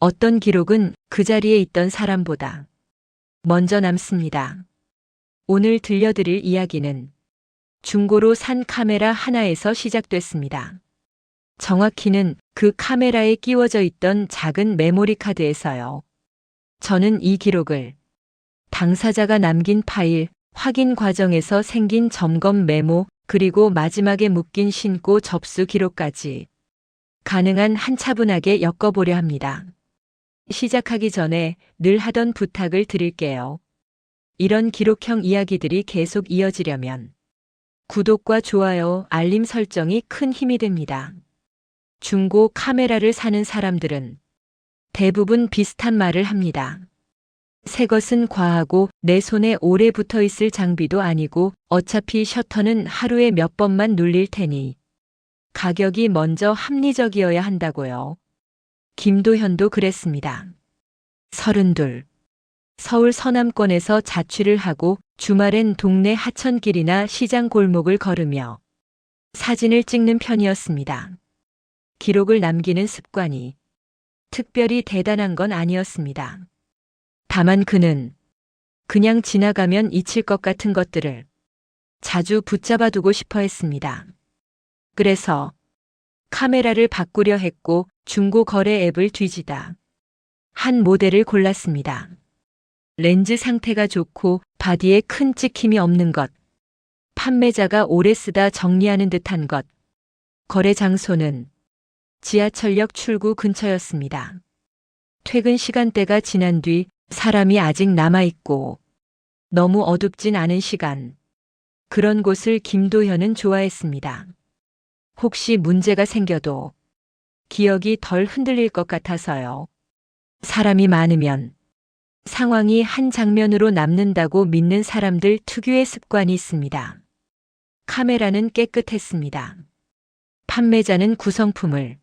어떤 기록은 그 자리에 있던 사람보다 먼저 남습니다. 오늘 들려드릴 이야기는 중고로 산 카메라 하나에서 시작됐습니다. 정확히는 그 카메라에 끼워져 있던 작은 메모리 카드에서요. 저는 이 기록을 당사자가 남긴 파일, 확인 과정에서 생긴 점검 메모, 그리고 마지막에 묶인 신고 접수 기록까지 가능한 한 차분하게 엮어보려 합니다. 시작하기 전에 늘 하던 부탁을 드릴게요. 이런 기록형 이야기들이 계속 이어지려면 구독과 좋아요, 알림 설정이 큰 힘이 됩니다. 중고 카메라를 사는 사람들은 대부분 비슷한 말을 합니다. 새 것은 과하고 내 손에 오래 붙어 있을 장비도 아니고 어차피 셔터는 하루에 몇 번만 눌릴 테니 가격이 먼저 합리적이어야 한다고요. 김도현도 그랬습니다. 32. 서울 서남권에서 자취를 하고 주말엔 동네 하천길이나 시장 골목을 걸으며 사진을 찍는 편이었습니다. 기록을 남기는 습관이 특별히 대단한 건 아니었습니다. 다만 그는 그냥 지나가면 잊힐 것 같은 것들을 자주 붙잡아 두고 싶어 했습니다. 그래서 카메라를 바꾸려 했고 중고 거래 앱을 뒤지다 한 모델을 골랐습니다. 렌즈 상태가 좋고 바디에 큰 찍힘이 없는 것, 판매자가 오래 쓰다 정리하는 듯한 것, 거래 장소는 지하철역 출구 근처였습니다. 퇴근 시간대가 지난 뒤 사람이 아직 남아있고 너무 어둡진 않은 시간, 그런 곳을 김도현은 좋아했습니다. 혹시 문제가 생겨도 기억이 덜 흔들릴 것 같아서요. 사람이 많으면 상황이 한 장면으로 남는다고 믿는 사람들 특유의 습관이 있습니다. 카메라는 깨끗했습니다. 판매자는 구성품을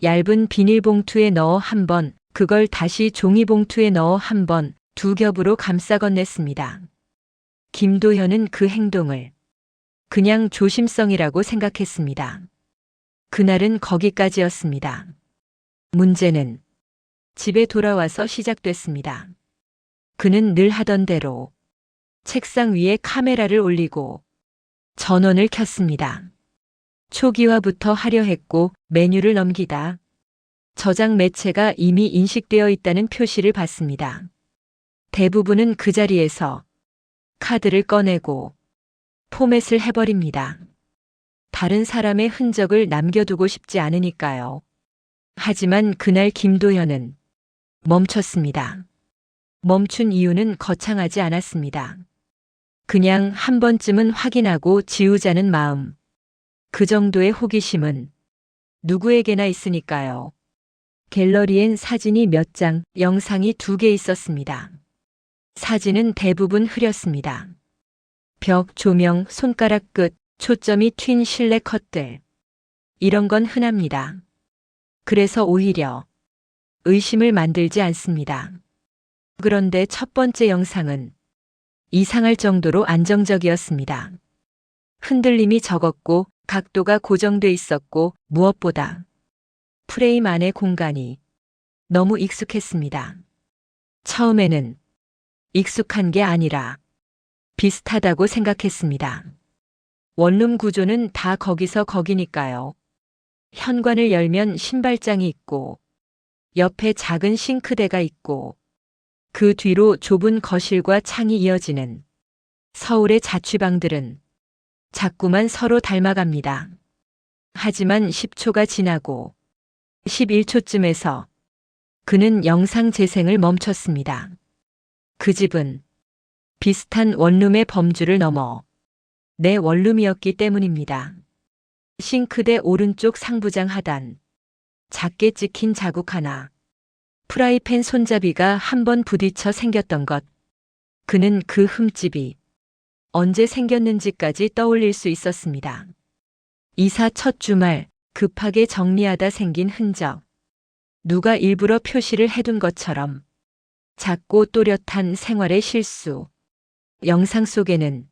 얇은 비닐봉투에 넣어 한 번, 그걸 다시 종이봉투에 넣어 한 번, 두 겹으로 감싸 건넸습니다. 김도현은 그 행동을 그냥 조심성이라고 생각했습니다. 그날은 거기까지였습니다. 문제는 집에 돌아와서 시작됐습니다. 그는 늘 하던 대로 책상 위에 카메라를 올리고 전원을 켰습니다. 초기화부터 하려 했고 메뉴를 넘기다 저장 매체가 이미 인식되어 있다는 표시를 받습니다. 대부분은 그 자리에서 카드를 꺼내고 포맷을 해버립니다. 다른 사람의 흔적을 남겨두고 싶지 않으니까요. 하지만 그날 김도현은 멈췄습니다. 멈춘 이유는 거창하지 않았습니다. 그냥 한 번쯤은 확인하고 지우자는 마음. 그 정도의 호기심은 누구에게나 있으니까요. 갤러리엔 사진이 몇 장, 영상이 2개 있었습니다. 사진은 대부분 흐렸습니다. 벽, 조명, 손가락 끝, 초점이 튄 실내 컷들. 이런 건 흔합니다. 그래서 오히려 의심을 만들지 않습니다. 그런데 첫 번째 영상은 이상할 정도로 안정적이었습니다. 흔들림이 적었고 각도가 고정돼 있었고 무엇보다 프레임 안의 공간이 너무 익숙했습니다. 처음에는 익숙한 게 아니라 비슷하다고 생각했습니다. 원룸 구조는 다 거기서 거기니까요. 현관을 열면 신발장이 있고 옆에 작은 싱크대가 있고 그 뒤로 좁은 거실과 창이 이어지는 서울의 자취방들은 자꾸만 서로 닮아갑니다. 하지만 10초가 지나고 11초쯤에서 그는 영상 재생을 멈췄습니다. 그 집은 비슷한 원룸의 범주를 넘어 내 원룸이었기 때문입니다. 싱크대 오른쪽 상부장 하단, 작게 찍힌 자국 하나, 프라이팬 손잡이가 한 번 부딪혀 생겼던 것. 그는 그 흠집이 언제 생겼는지까지 떠올릴 수 있었습니다. 이사 첫 주말 급하게 정리하다 생긴 흔적. 누가 일부러 표시를 해둔 것처럼 작고 또렷한 생활의 실수. 영상 속에는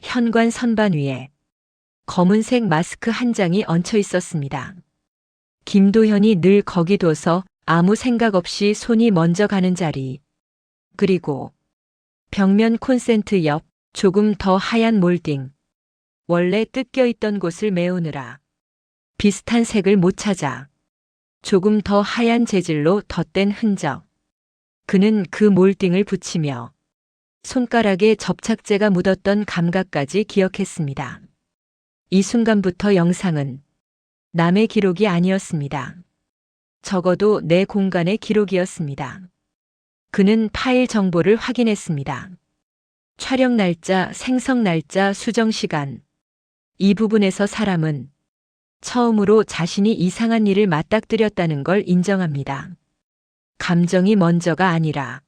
현관 선반 위에 검은색 마스크 한 장이 얹혀 있었습니다. 김도현이 늘 거기 둬서 아무 생각 없이 손이 먼저 가는 자리. 그리고 벽면 콘센트 옆 조금 더 하얀 몰딩. 원래 뜯겨 있던 곳을 메우느라 비슷한 색을 못 찾아 조금 더 하얀 재질로 덧댄 흔적. 그는 그 몰딩을 붙이며 손가락에 접착제가 묻었던 감각까지 기억했습니다. 이 순간부터 영상은 남의 기록이 아니었습니다. 적어도 내 공간의 기록이었습니다. 그는 파일 정보를 확인했습니다. 촬영 날짜, 생성 날짜, 수정 시간. 이 부분에서 사람은 처음으로 자신이 이상한 일을 맞닥뜨렸다는 걸 인정합니다. 감정이 먼저가 아니라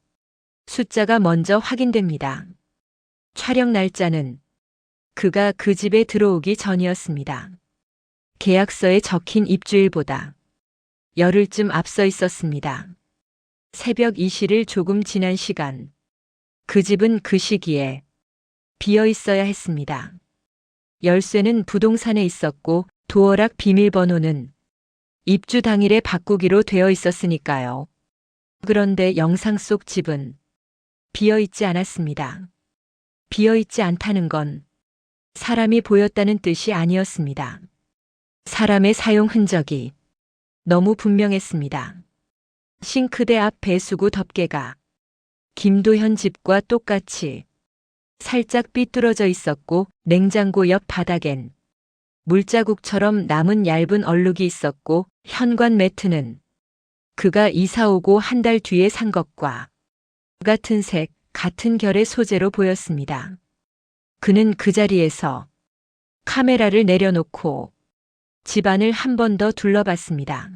숫자가 먼저 확인됩니다. 촬영 날짜는 그가 그 집에 들어오기 전이었습니다. 계약서에 적힌 입주일보다 열흘쯤 앞서 있었습니다. 새벽 2시를 조금 지난 시간. 그 집은 그 시기에 비어 있어야 했습니다. 열쇠는 부동산에 있었고 도어락 비밀번호는 입주 당일에 바꾸기로 되어 있었으니까요. 그런데 영상 속 집은 비어 있지 않았습니다. 비어 있지 않다는 건 사람이 보였다는 뜻이 아니었습니다. 사람의 사용 흔적이 너무 분명했습니다. 싱크대 앞 배수구 덮개가 김도현 집과 똑같이 살짝 삐뚤어져 있었고 냉장고 옆 바닥엔 물자국처럼 남은 얇은 얼룩이 있었고 현관 매트는 그가 이사 오고 한 달 뒤에 산 것과 같은 색, 같은 결의 소재로 보였습니다. 그는 그 자리에서 카메라를 내려놓고 집안을 한 번 더 둘러봤습니다.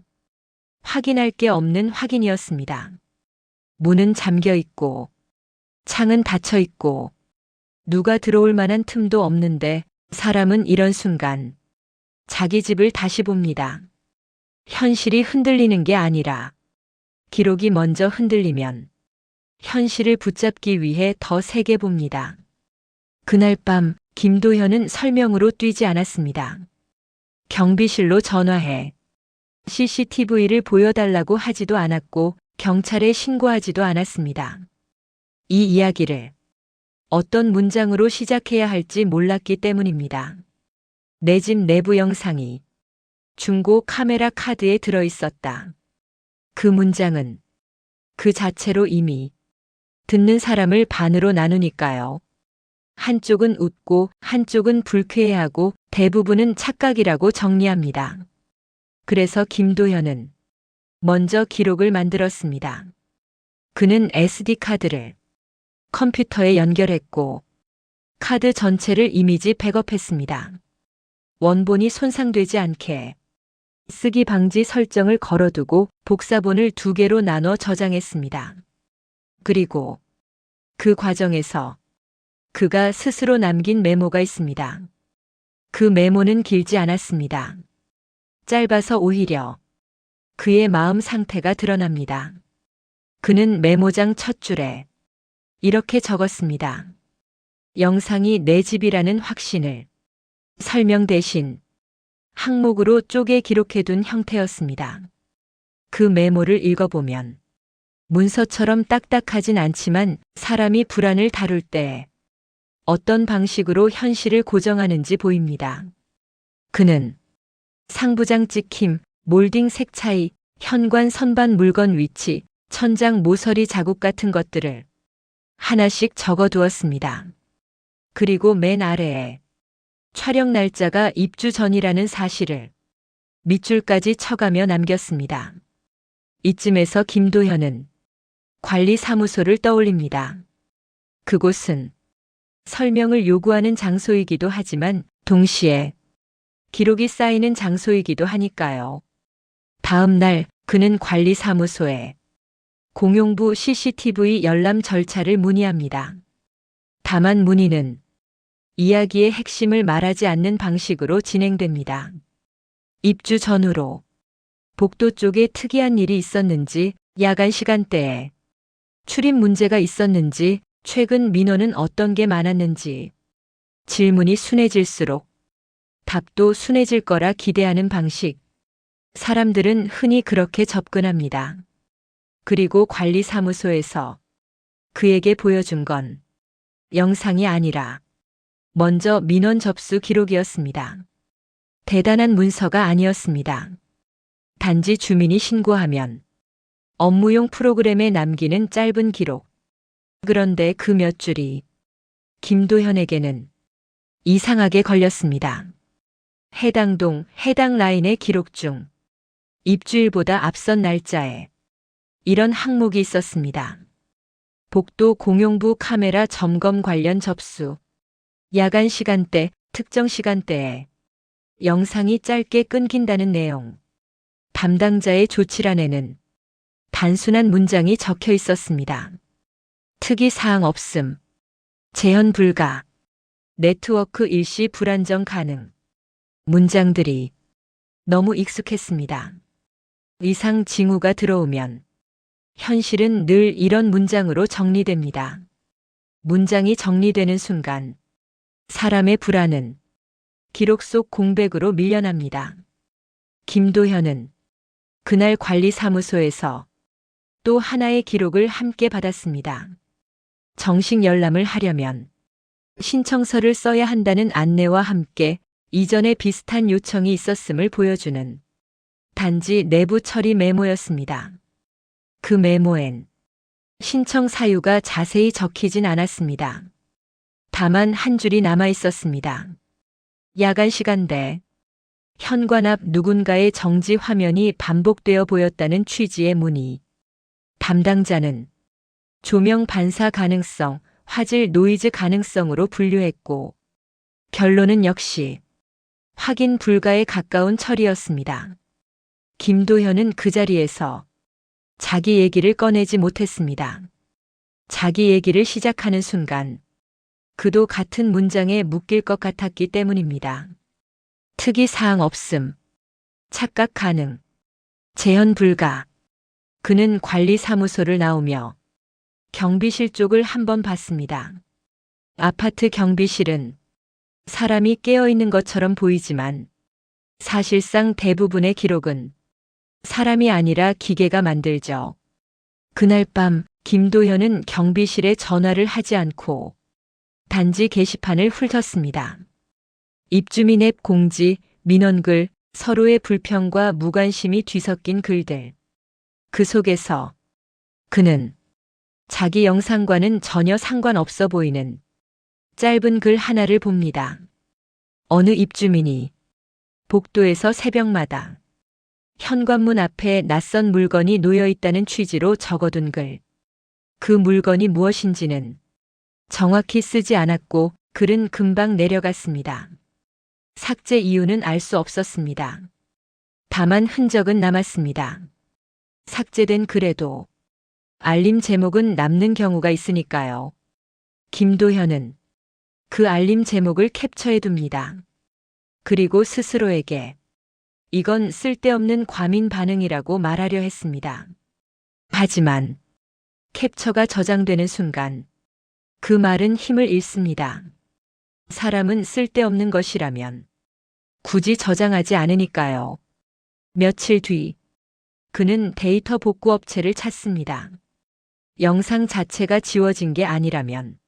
확인할 게 없는 확인이었습니다. 문은 잠겨 있고 창은 닫혀 있고 누가 들어올 만한 틈도 없는데 사람은 이런 순간 자기 집을 다시 봅니다. 현실이 흔들리는 게 아니라 기록이 먼저 흔들리면 현실을 붙잡기 위해 더 세게 봅니다. 그날 밤 김도현은 설명으로 뛰지 않았습니다. 경비실로 전화해 CCTV를 보여달라고 하지도 않았고 경찰에 신고하지도 않았습니다. 이 이야기를 어떤 문장으로 시작해야 할지 몰랐기 때문입니다. 내 집 내부 영상이 중고 카메라 카드에 들어 있었다. 그 문장은 그 자체로 이미 듣는 사람을 반으로 나누니까요. 한쪽은 웃고 한쪽은 불쾌해하고 대부분은 착각이라고 정리합니다. 그래서 김도현은 먼저 기록을 만들었습니다. 그는 SD카드를 컴퓨터에 연결했고 카드 전체를 이미지 백업했습니다. 원본이 손상되지 않게 쓰기 방지 설정을 걸어두고 복사본을 2개로 나눠 저장했습니다. 그리고 그 과정에서 그가 스스로 남긴 메모가 있습니다. 그 메모는 길지 않았습니다. 짧아서 오히려 그의 마음 상태가 드러납니다. 그는 메모장 첫 줄에 이렇게 적었습니다. 영상이 내 집이라는 확신을 설명 대신 항목으로 쪼개 기록해둔 형태였습니다. 그 메모를 읽어보면 문서처럼 딱딱하진 않지만 사람이 불안을 다룰 때 어떤 방식으로 현실을 고정하는지 보입니다. 그는 상부장 찍힘, 몰딩 색 차이, 현관 선반 물건 위치, 천장 모서리 자국 같은 것들을 하나씩 적어두었습니다. 그리고 맨 아래에 촬영 날짜가 입주 전이라는 사실을 밑줄까지 쳐가며 남겼습니다. 이쯤에서 김도현은 관리사무소를 떠올립니다. 그곳은 설명을 요구하는 장소이기도 하지만 동시에 기록이 쌓이는 장소이기도 하니까요. 다음 날 그는 관리사무소에 공용부 CCTV 열람 절차를 문의합니다. 다만 문의는 이야기의 핵심을 말하지 않는 방식으로 진행됩니다. 입주 전후로 복도 쪽에 특이한 일이 있었는지, 야간 시간대에 출입 문제가 있었는지, 최근 민원은 어떤 게 많았는지, 질문이 순해질수록 답도 순해질 거라 기대하는 방식. 사람들은 흔히 그렇게 접근합니다. 그리고 관리사무소에서 그에게 보여준 건 영상이 아니라 먼저 민원 접수 기록이었습니다. 대단한 문서가 아니었습니다. 단지 주민이 신고하면 업무용 프로그램에 남기는 짧은 기록. 그런데 그 몇 줄이 김도현에게는 이상하게 걸렸습니다. 해당 동, 해당 라인의 기록 중 입주일보다 앞선 날짜에 이런 항목이 있었습니다. 복도 공용부 카메라 점검 관련 접수. 야간 시간대, 특정 시간대에 영상이 짧게 끊긴다는 내용. 담당자의 조치란에는 단순한 문장이 적혀 있었습니다. 특이사항 없음. 재현 불가. 네트워크 일시 불안정 가능. 문장들이 너무 익숙했습니다. 이상 징후가 들어오면 현실은 늘 이런 문장으로 정리됩니다. 문장이 정리되는 순간 사람의 불안은 기록 속 공백으로 밀려납니다. 김도현은 그날 관리사무소에서 또 하나의 기록을 함께 받았습니다. 정식 열람을 하려면 신청서를 써야 한다는 안내와 함께 이전에 비슷한 요청이 있었음을 보여주는 단지 내부 처리 메모였습니다. 그 메모엔 신청 사유가 자세히 적히진 않았습니다. 다만 한 줄이 남아 있었습니다. 야간 시간대 현관 앞 누군가의 정지 화면이 반복되어 보였다는 취지의 문의. 담당자는 조명 반사 가능성, 화질 노이즈 가능성으로 분류했고 결론은 역시 확인 불가에 가까운 처리였습니다. 김도현은 그 자리에서 자기 얘기를 꺼내지 못했습니다. 자기 얘기를 시작하는 순간 그도 같은 문장에 묶일 것 같았기 때문입니다. 특이사항 없음. 착각 가능. 재현 불가. 그는 관리사무소를 나오며 경비실 쪽을 한번 봤습니다. 아파트 경비실은 사람이 깨어있는 것처럼 보이지만 사실상 대부분의 기록은 사람이 아니라 기계가 만들죠. 그날 밤 김도현은 경비실에 전화를 하지 않고 단지 게시판을 훑었습니다. 입주민 앱 공지, 민원글, 서로의 불평과 무관심이 뒤섞인 글들. 그 속에서 그는 자기 영상과는 전혀 상관없어 보이는 짧은 글 하나를 봅니다. 어느 입주민이 복도에서 새벽마다 현관문 앞에 낯선 물건이 놓여 있다는 취지로 적어둔 글. 그 물건이 무엇인지는 정확히 쓰지 않았고 글은 금방 내려갔습니다. 삭제 이유는 알 수 없었습니다. 다만 흔적은 남았습니다. 삭제된 글에도 알림 제목은 남는 경우가 있으니까요. 김도현은 그 알림 제목을 캡처해 둡니다. 그리고 스스로에게 이건 쓸데없는 과민 반응이라고 말하려 했습니다. 하지만 캡처가 저장되는 순간 그 말은 힘을 잃습니다. 사람은 쓸데없는 것이라면 굳이 저장하지 않으니까요. 며칠 뒤 그는 데이터 복구 업체를 찾습니다. 영상 자체가 지워진 게 아니라면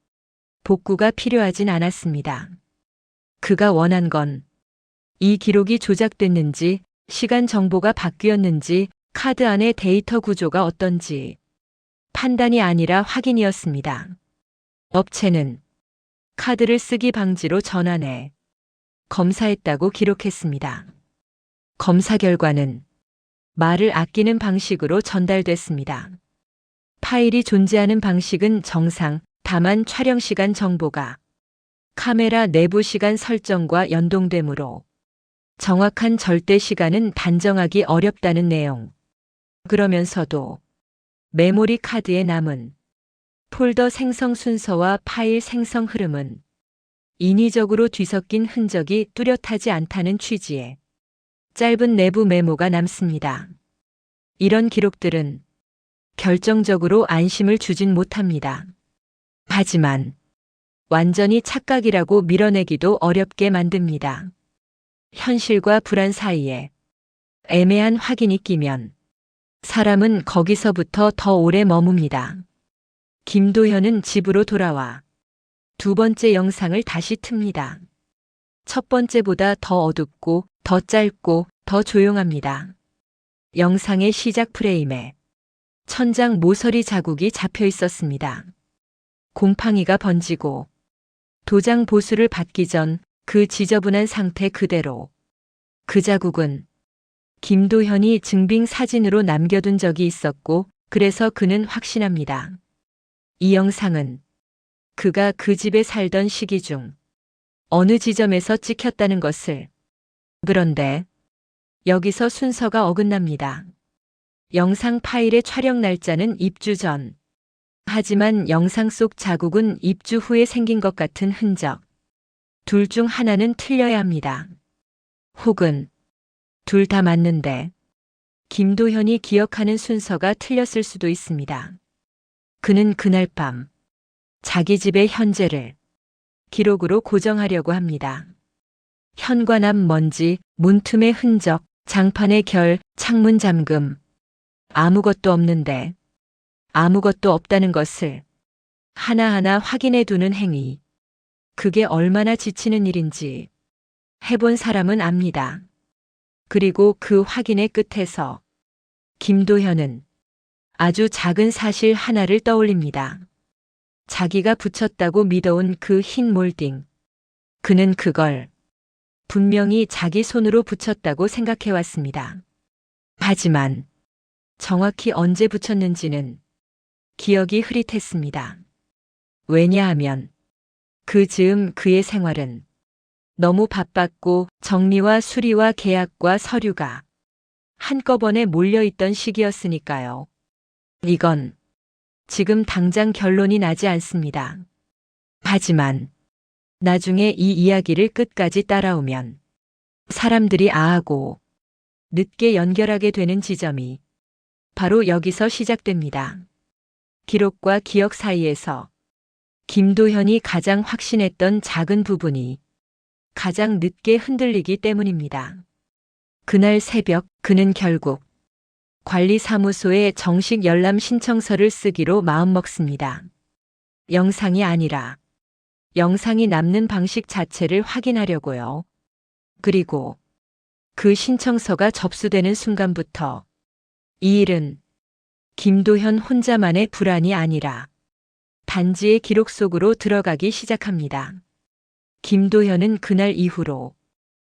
복구가 필요하진 않았습니다. 그가 원한 건 이 기록이 조작됐는지, 시간 정보가 바뀌었는지, 카드 안의 데이터 구조가 어떤지 판단이 아니라 확인이었습니다. 업체는 카드를 쓰기 방지로 전환해 검사했다고 기록했습니다. 검사 결과는 말을 아끼는 방식으로 전달됐습니다. 파일이 존재하는 방식은 정상, 다만 촬영 시간 정보가 카메라 내부 시간 설정과 연동되므로 정확한 절대 시간은 단정하기 어렵다는 내용. 그러면서도 메모리 카드에 남은 폴더 생성 순서와 파일 생성 흐름은 인위적으로 뒤섞인 흔적이 뚜렷하지 않다는 취지의 짧은 내부 메모가 남습니다. 이런 기록들은 결정적으로 안심을 주진 못합니다. 하지만 완전히 착각이라고 밀어내기도 어렵게 만듭니다. 현실과 불안 사이에 애매한 확인이 끼면 사람은 거기서부터 더 오래 머뭅니다. 김도현은 집으로 돌아와 두 번째 영상을 다시 틉니다. 첫 번째보다 더 어둡고 더 짧고 더 조용합니다. 영상의 시작 프레임에 천장 모서리 자국이 잡혀 있었습니다. 곰팡이가 번지고 도장 보수를 받기 전 그 지저분한 상태 그대로. 그 자국은 김도현이 증빙 사진으로 남겨둔 적이 있었고 그래서 그는 확신합니다. 이 영상은 그가 그 집에 살던 시기 중 어느 지점에서 찍혔다는 것을. 그런데 여기서 순서가 어긋납니다. 영상 파일의 촬영 날짜는 입주 전. 하지만 영상 속 자국은 입주 후에 생긴 것 같은 흔적. 둘 중 하나는 틀려야 합니다. 혹은 둘 다 맞는데 김도현이 기억하는 순서가 틀렸을 수도 있습니다. 그는 그날 밤 자기 집의 현재를 기록으로 고정하려고 합니다. 현관 앞 먼지, 문틈의 흔적, 장판의 결, 창문 잠금. 아무것도 없는데 아무것도 없다는 것을 하나하나 확인해 두는 행위. 그게 얼마나 지치는 일인지 해본 사람은 압니다. 그리고 그 확인의 끝에서 김도현은 아주 작은 사실 하나를 떠올립니다. 자기가 붙였다고 믿어온 그 흰 몰딩. 그는 그걸 분명히 자기 손으로 붙였다고 생각해왔습니다. 하지만 정확히 언제 붙였는지는 기억이 흐릿했습니다. 왜냐하면 그 즈음 그의 생활은 너무 바빴고 정리와 수리와 계약과 서류가 한꺼번에 몰려있던 시기였으니까요. 이건 지금 당장 결론이 나지 않습니다. 하지만 나중에 이 이야기를 끝까지 따라오면 사람들이 아하고 늦게 연결하게 되는 지점이 바로 여기서 시작됩니다. 기록과 기억 사이에서 김도현이 가장 확신했던 작은 부분이 가장 늦게 흔들리기 때문입니다. 그날 새벽 그는 결국 관리사무소에 정식 열람 신청서를 쓰기로 마음먹습니다. 영상이 아니라 영상이 남는 방식 자체를 확인하려고요. 그리고 그 신청서가 접수되는 순간부터 이 일은 김도현 혼자만의 불안이 아니라 단지의 기록 속으로 들어가기 시작합니다. 김도현은 그날 이후로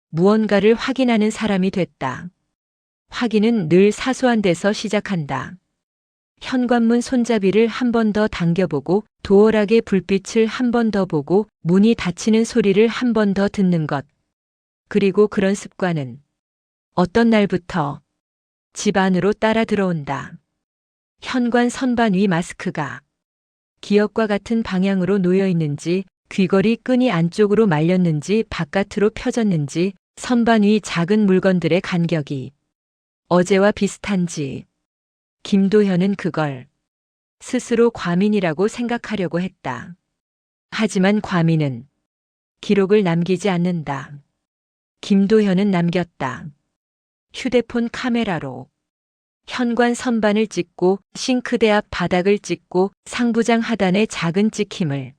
무언가를 확인하는 사람이 됐다. 확인은 늘 사소한 데서 시작한다. 현관문 손잡이를 한 번 더 당겨보고 도어락의 불빛을 한 번 더 보고 문이 닫히는 소리를 한 번 더 듣는 것. 그리고 그런 습관은 어떤 날부터 집 안으로 따라 들어온다. 현관 선반 위 마스크가 기억과 같은 방향으로 놓여 있는지, 귀걸이 끈이 안쪽으로 말렸는지 바깥으로 펴졌는지, 선반 위 작은 물건들의 간격이 어제와 비슷한지. 김도현은 그걸 스스로 과민이라고 생각하려고 했다. 하지만 과민은 기록을 남기지 않는다. 김도현은 남겼다. 휴대폰 카메라로 현관 선반을 찍고 싱크대 앞 바닥을 찍고 상부장 하단의 작은 찍힘을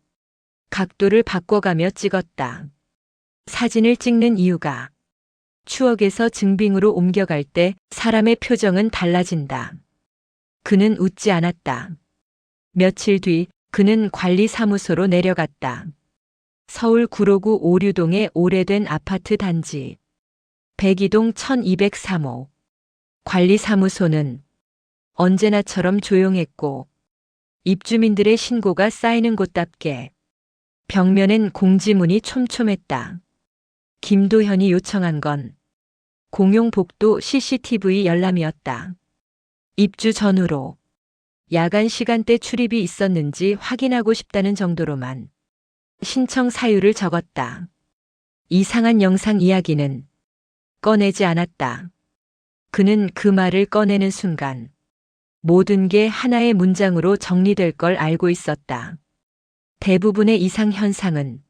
각도를 바꿔가며 찍었다. 사진을 찍는 이유가 추억에서 증빙으로 옮겨갈 때 사람의 표정은 달라진다. 그는 웃지 않았다. 며칠 뒤 그는 관리사무소로 내려갔다. 서울 구로구 오류동의 오래된 아파트 단지 102동 1203호. 관리사무소는 언제나처럼 조용했고 입주민들의 신고가 쌓이는 곳답게 벽면엔 공지문이 촘촘했다. 김도현이 요청한 건 공용 복도 CCTV 열람이었다. 입주 전후로 야간 시간대 출입이 있었는지 확인하고 싶다는 정도로만 신청 사유를 적었다. 이상한 영상 이야기는 꺼내지 않았다. 그는 그 말을 꺼내는 순간 모든 게 하나의 문장으로 정리될 걸 알고 있었다. 대부분의 이상 현상은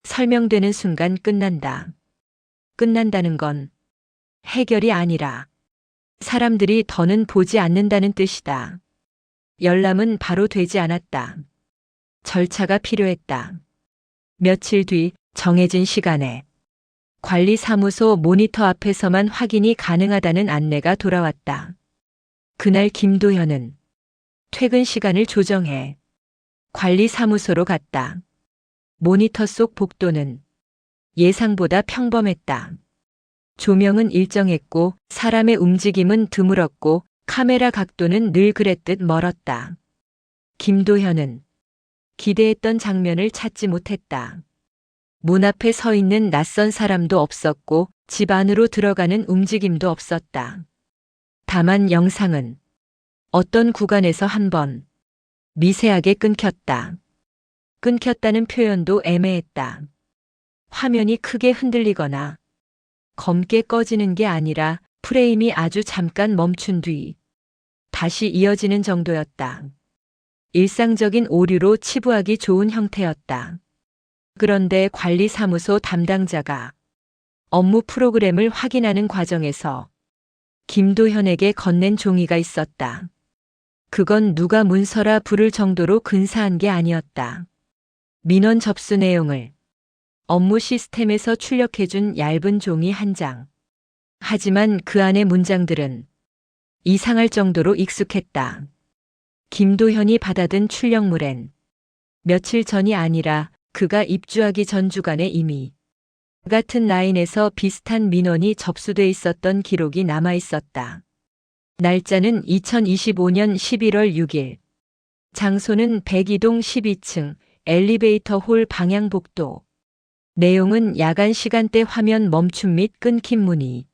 설명되는 순간 끝난다. 끝난다는 건 해결이 아니라 사람들이 더는 보지 않는다는 뜻이다. 열람은 바로 되지 않았다. 절차가 필요했다. 며칠 뒤 정해진 시간에 관리사무소 모니터 앞에서만 확인이 가능하다는 안내가 돌아왔다. 그날 김도현은 퇴근 시간을 조정해 관리사무소로 갔다. 모니터 속 복도는 예상보다 평범했다. 조명은 일정했고 사람의 움직임은 드물었고 카메라 각도는 늘 그랬듯 멀었다. 김도현은 기대했던 장면을 찾지 못했다. 문 앞에 서 있는 낯선 사람도 없었고 집 안으로 들어가는 움직임도 없었다. 다만 영상은 어떤 구간에서 한번 미세하게 끊겼다. 끊겼다는 표현도 애매했다. 화면이 크게 흔들리거나 검게 꺼지는 게 아니라 프레임이 아주 잠깐 멈춘 뒤 다시 이어지는 정도였다. 일상적인 오류로 치부하기 좋은 형태였다. 그런데 관리사무소 담당자가 업무 프로그램을 확인하는 과정에서 김도현에게 건넨 종이가 있었다. 그건 누가 문서라 부를 정도로 근사한 게 아니었다. 민원 접수 내용을 업무 시스템에서 출력해준 얇은 종이 한 장. 하지만 그 안의 문장들은 이상할 정도로 익숙했다. 김도현이 받아든 출력물엔 며칠 전이 아니라 그가 입주하기 전 주간에 이미 같은 라인에서 비슷한 민원이 접수돼 있었던 기록이 남아 있었다. 날짜는 2025년 11월 6일. 장소는 102동 12층 엘리베이터 홀 방향 복도. 내용은 야간 시간대 화면 멈춤 및 끊김 문의.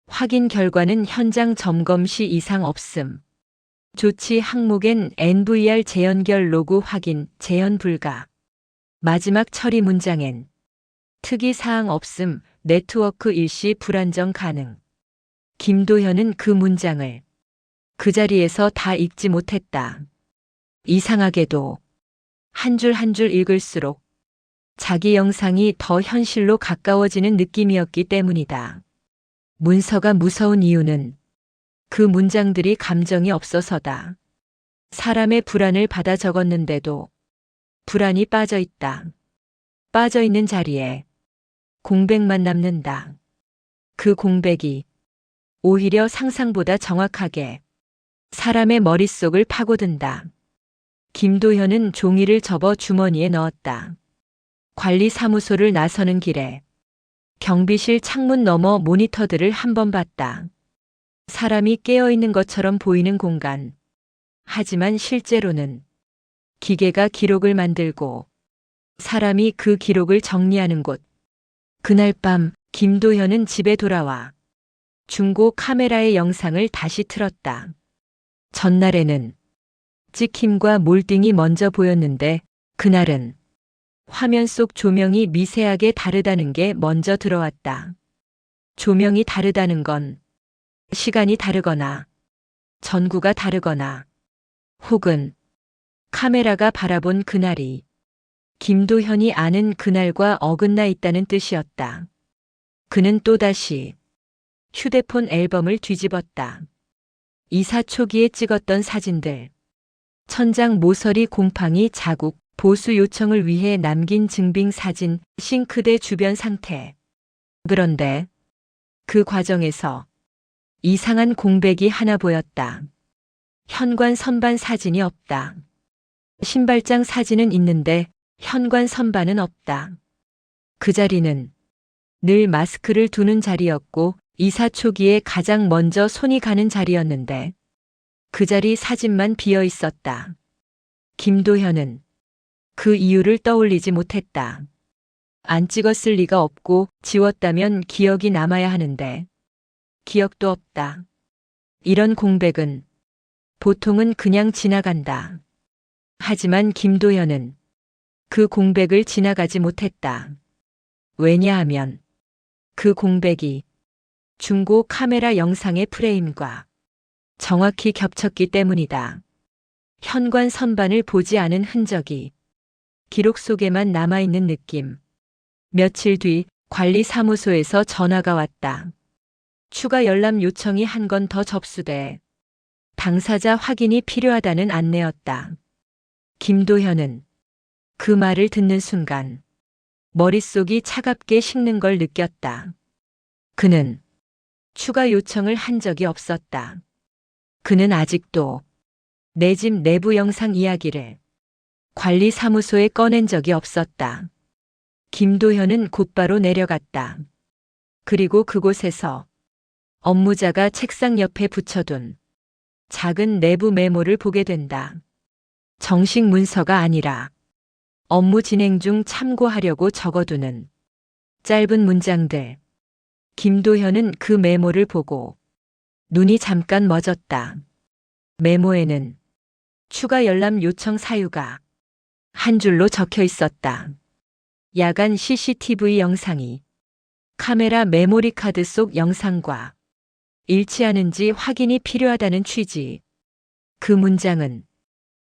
확인 결과는 현장 점검 시 이상 없음. 조치 항목엔 NVR 재연결 로그 확인, 재현 불가. 마지막 처리 문장엔 특이 사항 없음, 네트워크 일시 불안정 가능. 김도현은 그 문장을 그 자리에서 다 읽지 못했다. 이상하게도 한 줄 한 줄 읽을수록 자기 영상이 더 현실로 가까워지는 느낌이었기 때문이다. 문서가 무서운 이유는 그 문장들이 감정이 없어서다. 사람의 불안을 받아 적었는데도 불안이 빠져 있다. 빠져 있는 자리에 공백만 남는다. 그 공백이 오히려 상상보다 정확하게 사람의 머릿속을 파고든다. 김도현은 종이를 접어 주머니에 넣었다. 관리사무소를 나서는 길에 경비실 창문 너머 모니터들을 한번 봤다. 사람이 깨어있는 것처럼 보이는 공간. 하지만 실제로는 기계가 기록을 만들고 사람이 그 기록을 정리하는 곳. 그날 밤 김도현은 집에 돌아와 중고 카메라의 영상을 다시 틀었다. 전날에는 찍힘과 몰딩이 먼저 보였는데 그날은 화면 속 조명이 미세하게 다르다는 게 먼저 들어왔다. 조명이 다르다는 건 시간이 다르거나 전구가 다르거나 혹은 카메라가 바라본 그날이 김도현이 아는 그날과 어긋나 있다는 뜻이었다. 그는 또다시 휴대폰 앨범을 뒤집었다. 이사 초기에 찍었던 사진들. 천장 모서리 곰팡이 자국, 보수 요청을 위해 남긴 증빙 사진, 싱크대 주변 상태. 그런데 그 과정에서 이상한 공백이 하나 보였다. 현관 선반 사진이 없다. 신발장 사진은 있는데 현관 선반은 없다. 그 자리는 늘 마스크를 두는 자리였고 이사 초기에 가장 먼저 손이 가는 자리였는데 그 자리 사진만 비어 있었다. 김도현은 그 이유를 떠올리지 못했다. 안 찍었을 리가 없고 지웠다면 기억이 남아야 하는데 기억도 없다. 이런 공백은 보통은 그냥 지나간다. 하지만 김도현은 그 공백을 지나가지 못했다. 왜냐하면 그 공백이 중고 카메라 영상의 프레임과 정확히 겹쳤기 때문이다. 현관 선반을 보지 않은 흔적이 기록 속에만 남아있는 느낌. 며칠 뒤 관리사무소에서 전화가 왔다. 추가 열람 요청이 한 건 더 접수돼 당사자 확인이 필요하다는 안내였다. 김도현은 그 말을 듣는 순간 머릿속이 차갑게 식는 걸 느꼈다. 그는 추가 요청을 한 적이 없었다. 그는 아직도 내 집 내부 영상 이야기를 관리사무소에 꺼낸 적이 없었다. 김도현은 곧바로 내려갔다. 그리고 그곳에서 업무자가 책상 옆에 붙여둔 작은 내부 메모를 보게 된다. 정식 문서가 아니라 업무 진행 중 참고하려고 적어두는 짧은 문장들. 김도현은 그 메모를 보고 눈이 잠깐 멎었다. 메모에는 추가 열람 요청 사유가 한 줄로 적혀 있었다. 야간 CCTV 영상이 카메라 메모리 카드 속 영상과 일치하는지 확인이 필요하다는 취지. 그 문장은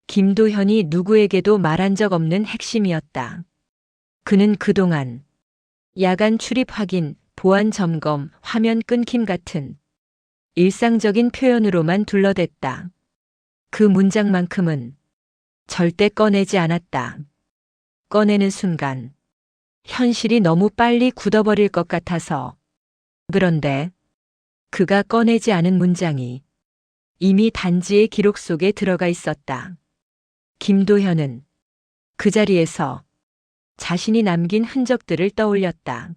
김도현이 누구에게도 말한 적 없는 핵심이었다. 그는 그동안 야간 출입 확인, 보안 점검, 화면 끊김 같은 일상적인 표현으로만 둘러댔다. 그 문장만큼은 절대 꺼내지 않았다. 꺼내는 순간 현실이 너무 빨리 굳어버릴 것 같아서. 그런데 그가 꺼내지 않은 문장이 이미 단지의 기록 속에 들어가 있었다. 김도현은 그 자리에서 자신이 남긴 흔적들을 떠올렸다.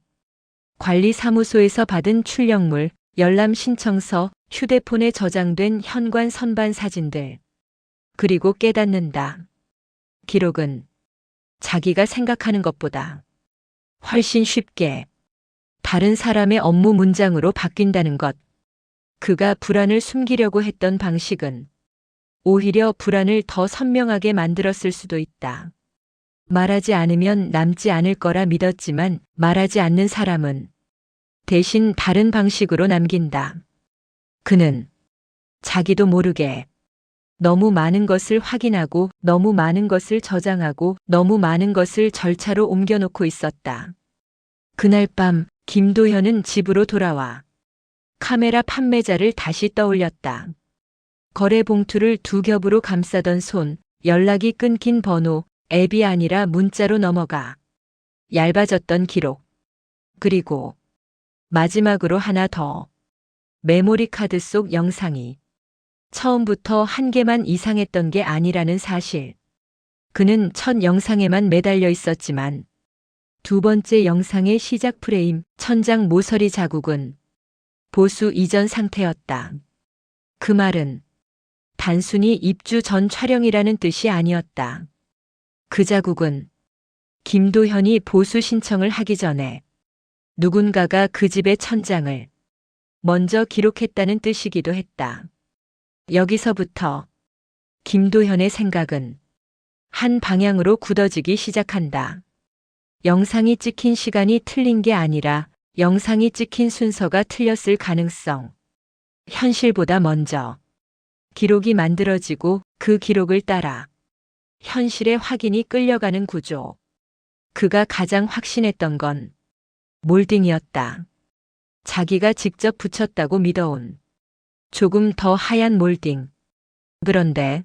관리사무소에서 받은 출력물, 열람 신청서, 휴대폰에 저장된 현관 선반 사진들. 그리고 깨닫는다. 기록은 자기가 생각하는 것보다 훨씬 쉽게 다른 사람의 업무 문장으로 바뀐다는 것. 그가 불안을 숨기려고 했던 방식은 오히려 불안을 더 선명하게 만들었을 수도 있다. 말하지 않으면 남지 않을 거라 믿었지만 말하지 않는 사람은 대신 다른 방식으로 남긴다. 그는 자기도 모르게 너무 많은 것을 확인하고 너무 많은 것을 저장하고 너무 많은 것을 절차로 옮겨놓고 있었다. 그날 밤 김도현은 집으로 돌아와 카메라 판매자를 다시 떠올렸다. 거래 봉투를 두 겹으로 감싸던 손, 연락이 끊긴 번호, 앱이 아니라 문자로 넘어가 얇아졌던 기록. 그리고 마지막으로 하나 더. 메모리 카드 속 영상이 처음부터 한 개만 이상했던 게 아니라는 사실. 그는 첫 영상에만 매달려 있었지만 두 번째 영상의 시작 프레임, 천장 모서리 자국은 보수 이전 상태였다. 그 말은 단순히 입주 전 촬영이라는 뜻이 아니었다. 그 자국은 김도현이 보수 신청을 하기 전에 누군가가 그 집의 천장을 먼저 기록했다는 뜻이기도 했다. 여기서부터 김도현의 생각은 한 방향으로 굳어지기 시작한다. 영상이 찍힌 시간이 틀린 게 아니라 영상이 찍힌 순서가 틀렸을 가능성. 현실보다 먼저 기록이 만들어지고 그 기록을 따라 현실의 확인이 끌려가는 구조. 그가 가장 확신했던 건 몰딩이었다. 자기가 직접 붙였다고 믿어온 조금 더 하얀 몰딩. 그런데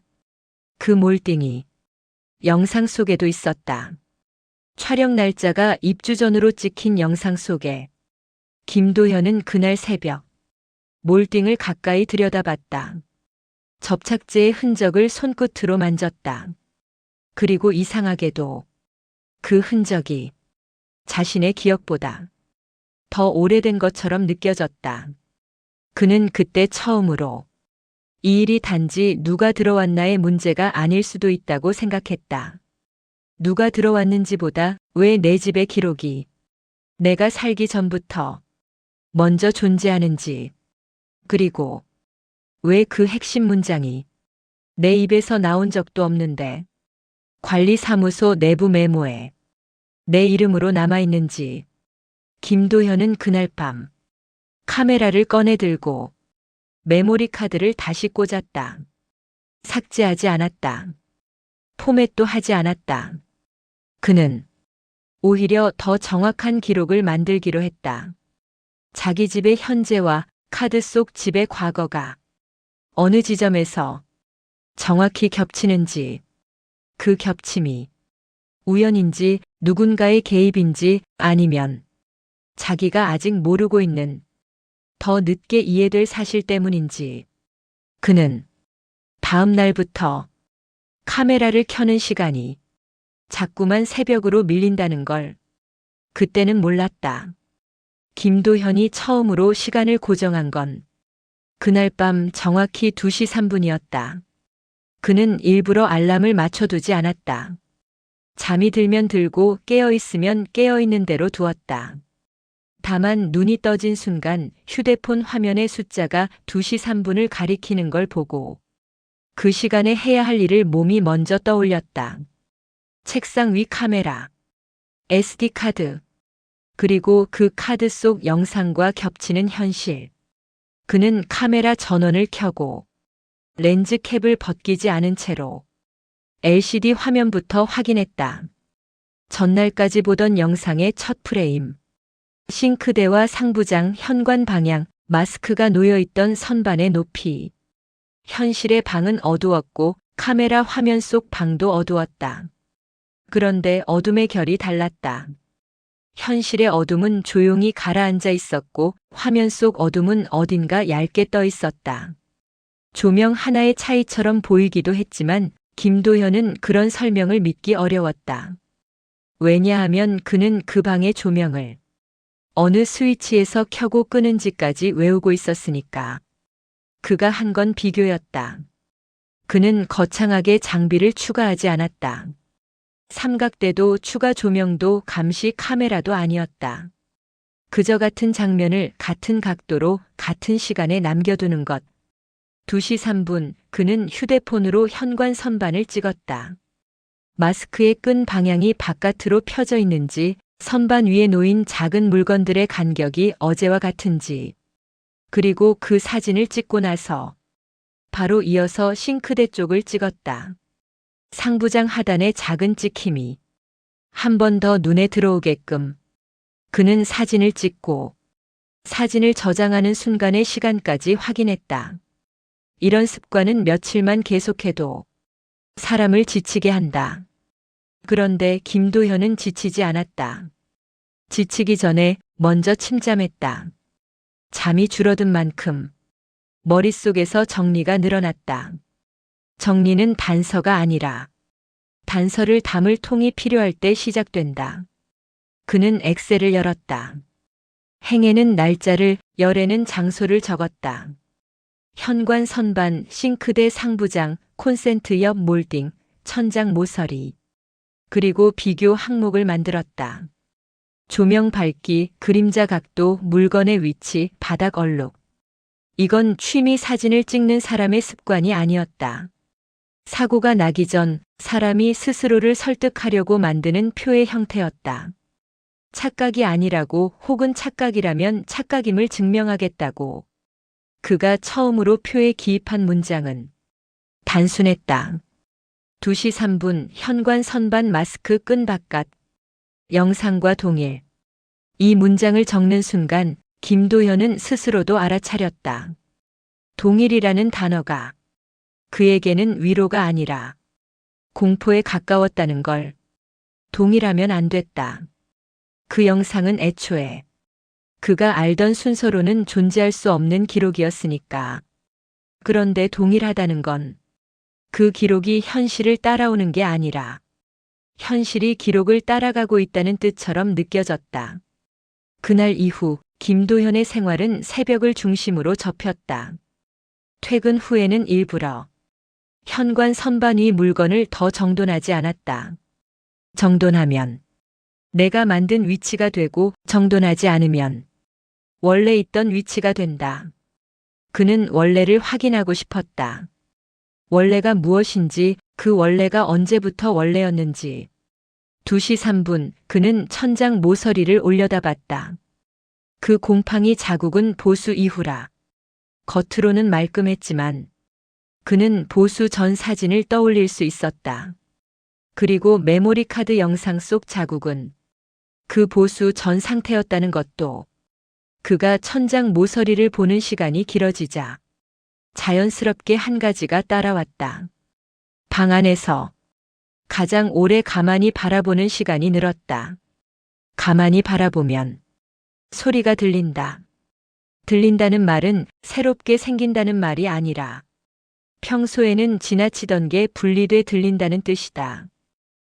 그 몰딩이 영상 속에도 있었다. 촬영 날짜가 입주 전으로 찍힌 영상 속에 김도현은 그날 새벽 몰딩을 가까이 들여다봤다. 접착제의 흔적을 손끝으로 만졌다. 그리고 이상하게도 그 흔적이 자신의 기억보다 더 오래된 것처럼 느껴졌다. 그는 그때 처음으로 이 일이 단지 누가 들어왔나의 문제가 아닐 수도 있다고 생각했다. 누가 들어왔는지보다 왜 내 집의 기록이 내가 살기 전부터 먼저 존재하는지, 그리고 왜 그 핵심 문장이 내 입에서 나온 적도 없는데 관리사무소 내부 메모에 내 이름으로 남아있는지. 김도현은 그날 밤 카메라를 꺼내 들고 메모리 카드를 다시 꽂았다. 삭제하지 않았다. 포맷도 하지 않았다. 그는 오히려 더 정확한 기록을 만들기로 했다. 자기 집의 현재와 카드 속 집의 과거가 어느 지점에서 정확히 겹치는지, 그 겹침이 우연인지 누군가의 개입인지 아니면 자기가 아직 모르고 있는 더 늦게 이해될 사실 때문인지 그는 다음 날부터 카메라를 켜는 시간이 자꾸만 새벽으로 밀린다는 걸 그때는 몰랐다. 김도현이 처음으로 시간을 고정한 건 그날 밤 정확히 2시 3분이었다. 그는 일부러 알람을 맞춰두지 않았다. 잠이 들면 들고 깨어있으면 깨어있는 대로 두었다. 다만 눈이 떠진 순간 휴대폰 화면의 숫자가 2시 3분을 가리키는 걸 보고 그 시간에 해야 할 일을 몸이 먼저 떠올렸다. 책상 위 카메라, SD카드, 그리고 그 카드 속 영상과 겹치는 현실. 그는 카메라 전원을 켜고 렌즈 캡을 벗기지 않은 채로 LCD 화면부터 확인했다. 전날까지 보던 영상의 첫 프레임. 싱크대와 상부장 현관 방향, 마스크가 놓여있던 선반의 높이. 현실의 방은 어두웠고 카메라 화면 속 방도 어두웠다. 그런데 어둠의 결이 달랐다. 현실의 어둠은 조용히 가라앉아 있었고 화면 속 어둠은 어딘가 얇게 떠 있었다. 조명 하나의 차이처럼 보이기도 했지만 김도현은 그런 설명을 믿기 어려웠다. 왜냐하면 그는 그 방의 조명을 어느 스위치에서 켜고 끄는지까지 외우고 있었으니까. 그가 한 건 비교였다. 그는 거창하게 장비를 추가하지 않았다. 삼각대도 추가 조명도 감시 카메라도 아니었다. 그저 같은 장면을 같은 각도로 같은 시간에 남겨두는 것. 2시 3분 그는 휴대폰으로 현관 선반을 찍었다. 마스크의 끈 방향이 바깥으로 펴져 있는지, 선반 위에 놓인 작은 물건들의 간격이 어제와 같은지, 그리고 그 사진을 찍고 나서 바로 이어서 싱크대 쪽을 찍었다. 상부장 하단의 작은 찍힘이 한 번 더 눈에 들어오게끔 그는 사진을 찍고 사진을 저장하는 순간의 시간까지 확인했다. 이런 습관은 며칠만 계속해도 사람을 지치게 한다. 그런데 김도현은 지치지 않았다. 지치기 전에 먼저 침잠했다. 잠이 줄어든 만큼 머릿속에서 정리가 늘어났다. 정리는 단서가 아니라 단서를 담을 통이 필요할 때 시작된다. 그는 엑셀을 열었다. 행에는 날짜를, 열에는 장소를 적었다. 현관 선반, 싱크대 상부장, 콘센트 옆 몰딩, 천장 모서리. 그리고 비교 항목을 만들었다. 조명 밝기, 그림자 각도, 물건의 위치, 바닥 얼룩. 이건 취미 사진을 찍는 사람의 습관이 아니었다. 사고가 나기 전 사람이 스스로를 설득하려고 만드는 표의 형태였다. 착각이 아니라고, 혹은 착각이라면 착각임을 증명하겠다고. 그가 처음으로 표에 기입한 문장은 단순했다. 2시 3분 현관 선반 마스크 끈 바깥. 영상과 동일. 이 문장을 적는 순간 김도현은 스스로도 알아차렸다. 동일이라는 단어가 그에게는 위로가 아니라 공포에 가까웠다는 걸. 동일하면 안 됐다. 그 영상은 애초에 그가 알던 순서로는 존재할 수 없는 기록이었으니까. 그런데 동일하다는 건 그 기록이 현실을 따라오는 게 아니라 현실이 기록을 따라가고 있다는 뜻처럼 느껴졌다. 그날 이후 김도현의 생활은 새벽을 중심으로 접혔다. 퇴근 후에는 일부러 현관 선반 위 물건을 더 정돈하지 않았다. 정돈하면 내가 만든 위치가 되고 정돈하지 않으면 원래 있던 위치가 된다. 그는 원래를 확인하고 싶었다. 원래가 무엇인지, 그 원래가 언제부터 원래였는지. 2시 3분 그는 천장 모서리를 올려다봤다. 그 곰팡이 자국은 보수 이후라. 겉으로는 말끔했지만 그는 보수 전 사진을 떠올릴 수 있었다. 그리고 메모리 카드 영상 속 자국은 그 보수 전 상태였다는 것도 그가 천장 모서리를 보는 시간이 길어지자 자연스럽게 한 가지가 따라왔다. 방 안에서 가장 오래 가만히 바라보는 시간이 늘었다. 가만히 바라보면 소리가 들린다. 들린다는 말은 새롭게 생긴다는 말이 아니라 평소에는 지나치던 게 분리돼 들린다는 뜻이다.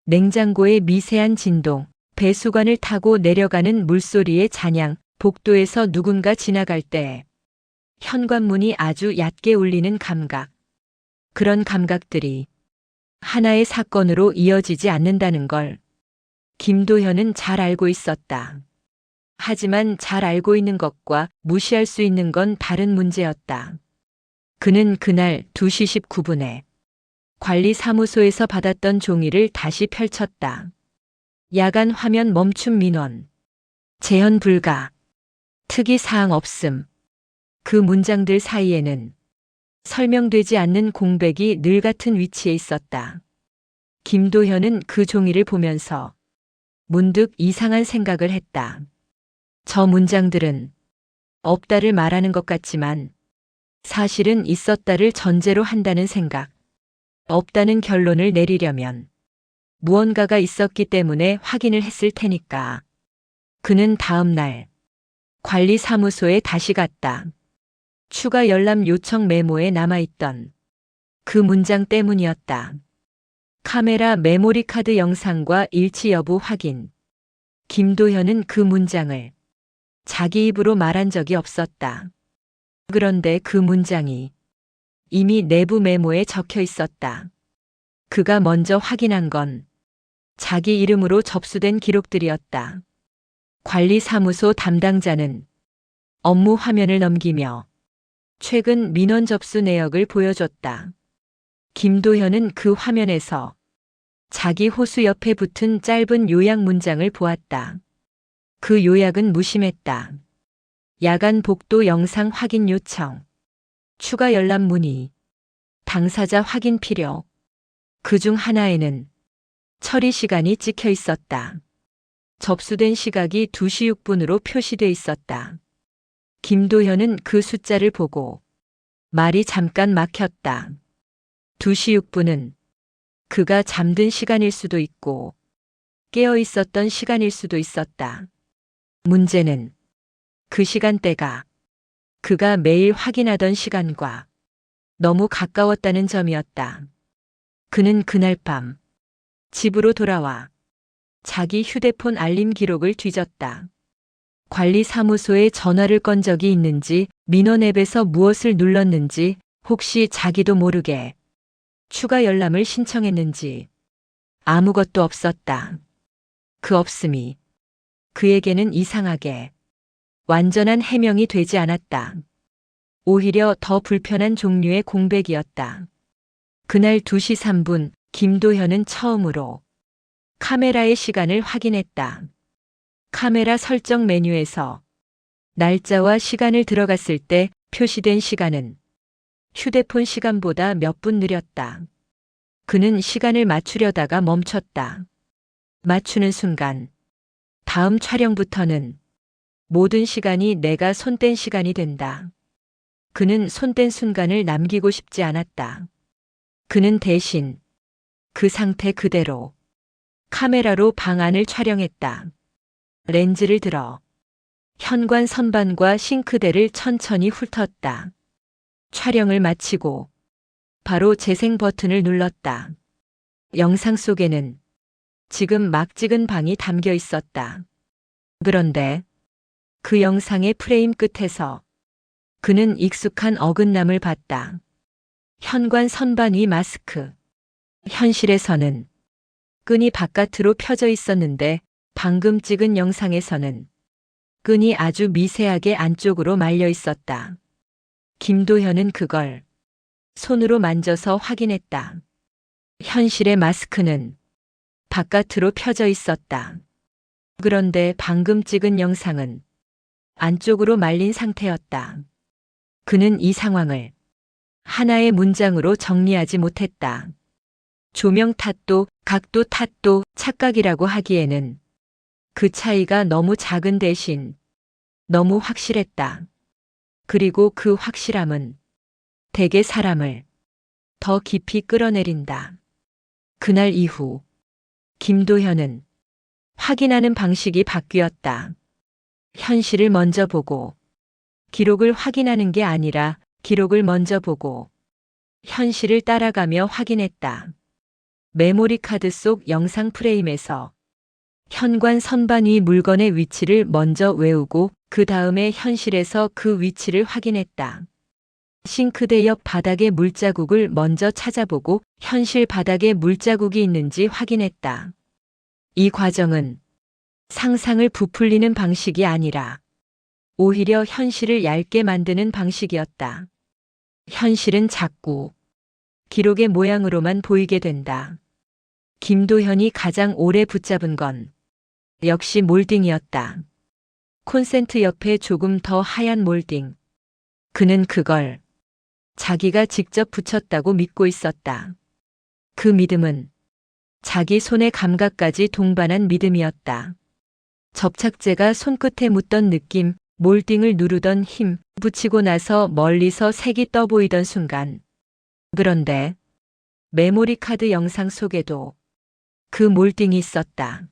냉장고의 미세한 진동, 배수관을 타고 내려가는 물소리의 잔향, 복도에서 누군가 지나갈 때 현관문이 아주 얕게 울리는 감각. 그런 감각들이 하나의 사건으로 이어지지 않는다는 걸 김도현은 잘 알고 있었다. 하지만 잘 알고 있는 것과 무시할 수 있는 건 다른 문제였다. 그는 그날 2시 19분에 관리사무소에서 받았던 종이를 다시 펼쳤다. 야간 화면 멈춤 민원. 재현 불가. 특이사항 없음. 그 문장들 사이에는 설명되지 않는 공백이 늘 같은 위치에 있었다. 김도현은 그 종이를 보면서 문득 이상한 생각을 했다. 저 문장들은 없다를 말하는 것 같지만 사실은 있었다를 전제로 한다는 생각. 없다는 결론을 내리려면 무언가가 있었기 때문에 확인을 했을 테니까. 그는 다음 날 관리사무소에 다시 갔다. 추가 열람 요청 메모에 남아있던 그 문장 때문이었다. 카메라 메모리 카드 영상과 일치 여부 확인. 김도현은 그 문장을 자기 입으로 말한 적이 없었다. 그런데 그 문장이 이미 내부 메모에 적혀 있었다. 그가 먼저 확인한 건 자기 이름으로 접수된 기록들이었다. 관리사무소 담당자는 업무 화면을 넘기며 최근 민원 접수 내역을 보여줬다. 김도현은 그 화면에서 자기 호수 옆에 붙은 짧은 요약 문장을 보았다. 그 요약은 무심했다. 야간 복도 영상 확인 요청. 추가 열람 문의. 당사자 확인 필요. 그중 하나에는 처리 시간이 찍혀 있었다. 접수된 시각이 2시 6분으로 표시돼 있었다. 김도현은 그 숫자를 보고 말이 잠깐 막혔다. 2시 6분은 그가 잠든 시간일 수도 있고 깨어 있었던 시간일 수도 있었다. 문제는 그 시간대가 그가 매일 확인하던 시간과 너무 가까웠다는 점이었다. 그는 그날 밤 집으로 돌아와 자기 휴대폰 알림 기록을 뒤졌다. 관리사무소에 전화를 건 적이 있는지, 민원 앱에서 무엇을 눌렀는지, 혹시 자기도 모르게 추가 열람을 신청했는지 아무것도 없었다. 그 없음이 그에게는 이상하게 완전한 해명이 되지 않았다. 오히려 더 불편한 종류의 공백이었다. 그날 2시 3분 김도현은 처음으로 카메라의 시간을 확인했다. 카메라 설정 메뉴에서 날짜와 시간을 들어갔을 때 표시된 시간은 휴대폰 시간보다 몇 분 느렸다. 그는 시간을 맞추려다가 멈췄다. 맞추는 순간 다음 촬영부터는 모든 시간이 내가 손 뗀 시간이 된다. 그는 손 뗀 순간을 남기고 싶지 않았다. 그는 대신 그 상태 그대로 카메라로 방 안을 촬영했다. 렌즈를 들어 현관 선반과 싱크대를 천천히 훑었다. 촬영을 마치고 바로 재생 버튼을 눌렀다. 영상 속에는 지금 막 찍은 방이 담겨 있었다. 그런데 그 영상의 프레임 끝에서 그는 익숙한 어긋남을 봤다. 현관 선반 위 마스크. 현실에서는 끈이 바깥으로 펴져 있었는데 방금 찍은 영상에서는 끈이 아주 미세하게 안쪽으로 말려 있었다. 김도현은 그걸 손으로 만져서 확인했다. 현실의 마스크는 바깥으로 펴져 있었다. 그런데 방금 찍은 영상은 안쪽으로 말린 상태였다. 그는 이 상황을 하나의 문장으로 정리하지 못했다. 조명 탓도, 각도 탓도 착각이라고 하기에는 그 차이가 너무 작은 대신 너무 확실했다. 그리고 그 확실함은 대개 사람을 더 깊이 끌어내린다. 그날 이후 김도현은 확인하는 방식이 바뀌었다. 현실을 먼저 보고 기록을 확인하는 게 아니라 기록을 먼저 보고 현실을 따라가며 확인했다. 메모리 카드 속 영상 프레임에서 현관 선반 위 물건의 위치를 먼저 외우고 그 다음에 현실에서 그 위치를 확인했다. 싱크대 옆 바닥에 물자국을 먼저 찾아보고 현실 바닥에 물자국이 있는지 확인했다. 이 과정은 상상을 부풀리는 방식이 아니라 오히려 현실을 얇게 만드는 방식이었다. 현실은 자꾸 기록의 모양으로만 보이게 된다. 김도현이 가장 오래 붙잡은 건 역시 몰딩이었다. 콘센트 옆에 조금 더 하얀 몰딩. 그는 그걸 자기가 직접 붙였다고 믿고 있었다. 그 믿음은 자기 손의 감각까지 동반한 믿음이었다. 접착제가 손끝에 묻던 느낌, 몰딩을 누르던 힘, 붙이고 나서 멀리서 색이 떠 보이던 순간. 그런데 메모리 카드 영상 속에도 그 몰딩이 있었다.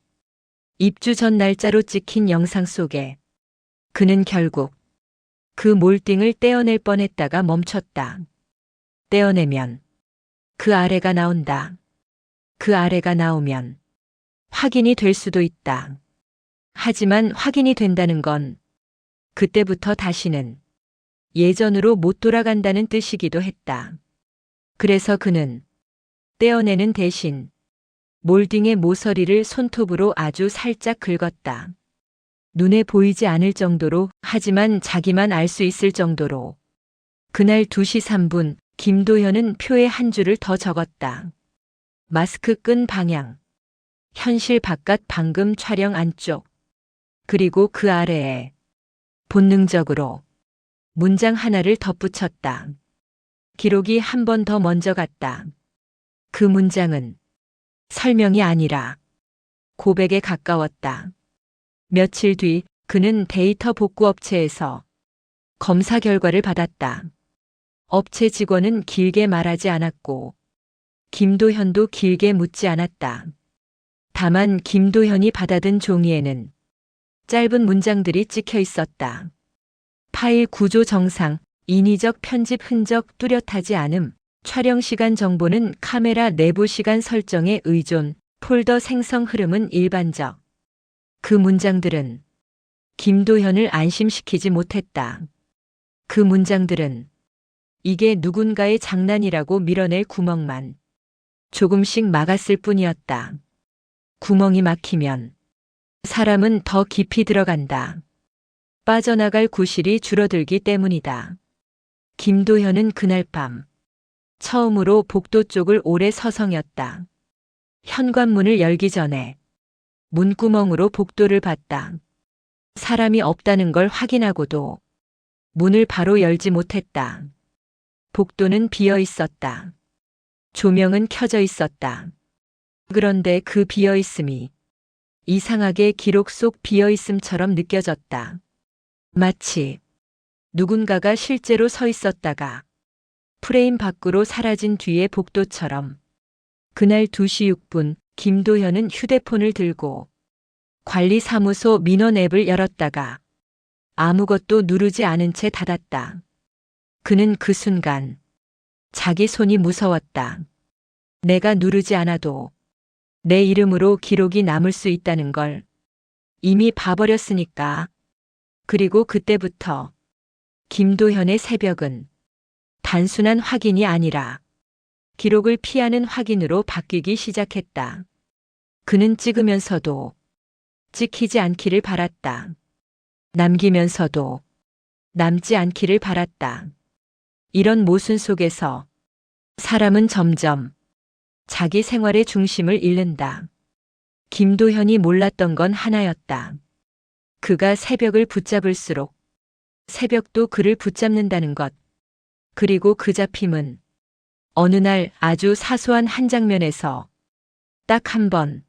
입주 전 날짜로 찍힌 영상 속에 그는 결국 그 몰딩을 떼어낼 뻔했다가 멈췄다. 떼어내면 그 아래가 나온다. 그 아래가 나오면 확인이 될 수도 있다. 하지만 확인이 된다는 건 그때부터 다시는 예전으로 못 돌아간다는 뜻이기도 했다. 그래서 그는 떼어내는 대신 몰딩의 모서리를 손톱으로 아주 살짝 긁었다. 눈에 보이지 않을 정도로, 하지만 자기만 알 수 있을 정도로. 그날 2시 3분 김도현은 표에 한 줄을 더 적었다. 마스크 끈 방향. 현실 바깥 방금 촬영 안쪽. 그리고 그 아래에 본능적으로 문장 하나를 덧붙였다. 기록이 한 번 더 먼저 갔다. 그 문장은 설명이 아니라 고백에 가까웠다. 며칠 뒤 그는 데이터 복구 업체에서 검사 결과를 받았다. 업체 직원은 길게 말하지 않았고 김도현도 길게 묻지 않았다. 다만 김도현이 받아든 종이에는 짧은 문장들이 찍혀 있었다. 파일 구조 정상, 인위적 편집 흔적 뚜렷하지 않음, 촬영 시간 정보는 카메라 내부 시간 설정에 의존, 폴더 생성 흐름은 일반적. 그 문장들은 김도현을 안심시키지 못했다. 그 문장들은 이게 누군가의 장난이라고 밀어낼 구멍만 조금씩 막았을 뿐이었다. 구멍이 막히면 사람은 더 깊이 들어간다. 빠져나갈 구실이 줄어들기 때문이다. 김도현은 그날 밤 처음으로 복도 쪽을 오래 서성였다. 현관문을 열기 전에 문구멍으로 복도를 봤다. 사람이 없다는 걸 확인하고도 문을 바로 열지 못했다. 복도는 비어 있었다. 조명은 켜져 있었다. 그런데 그 비어 있음이 이상하게 기록 속 비어 있음처럼 느껴졌다. 마치 누군가가 실제로 서 있었다가 프레임 밖으로 사라진 뒤의 복도처럼. 그날 2시 6분 김도현은 휴대폰을 들고 관리사무소 민원 앱을 열었다가 아무것도 누르지 않은 채 닫았다. 그는 그 순간 자기 손이 무서웠다. 내가 누르지 않아도 내 이름으로 기록이 남을 수 있다는 걸 이미 봐버렸으니까. 그리고 그때부터 김도현의 새벽은 단순한 확인이 아니라 기록을 피하는 확인으로 바뀌기 시작했다. 그는 찍으면서도 찍히지 않기를 바랐다. 남기면서도 남지 않기를 바랐다. 이런 모순 속에서 사람은 점점 자기 생활의 중심을 잃는다. 김도현이 몰랐던 건 하나였다. 그가 새벽을 붙잡을수록 새벽도 그를 붙잡는다는 것. 그리고 그 잡힘은 어느 날 아주 사소한 한 장면에서 딱 한 번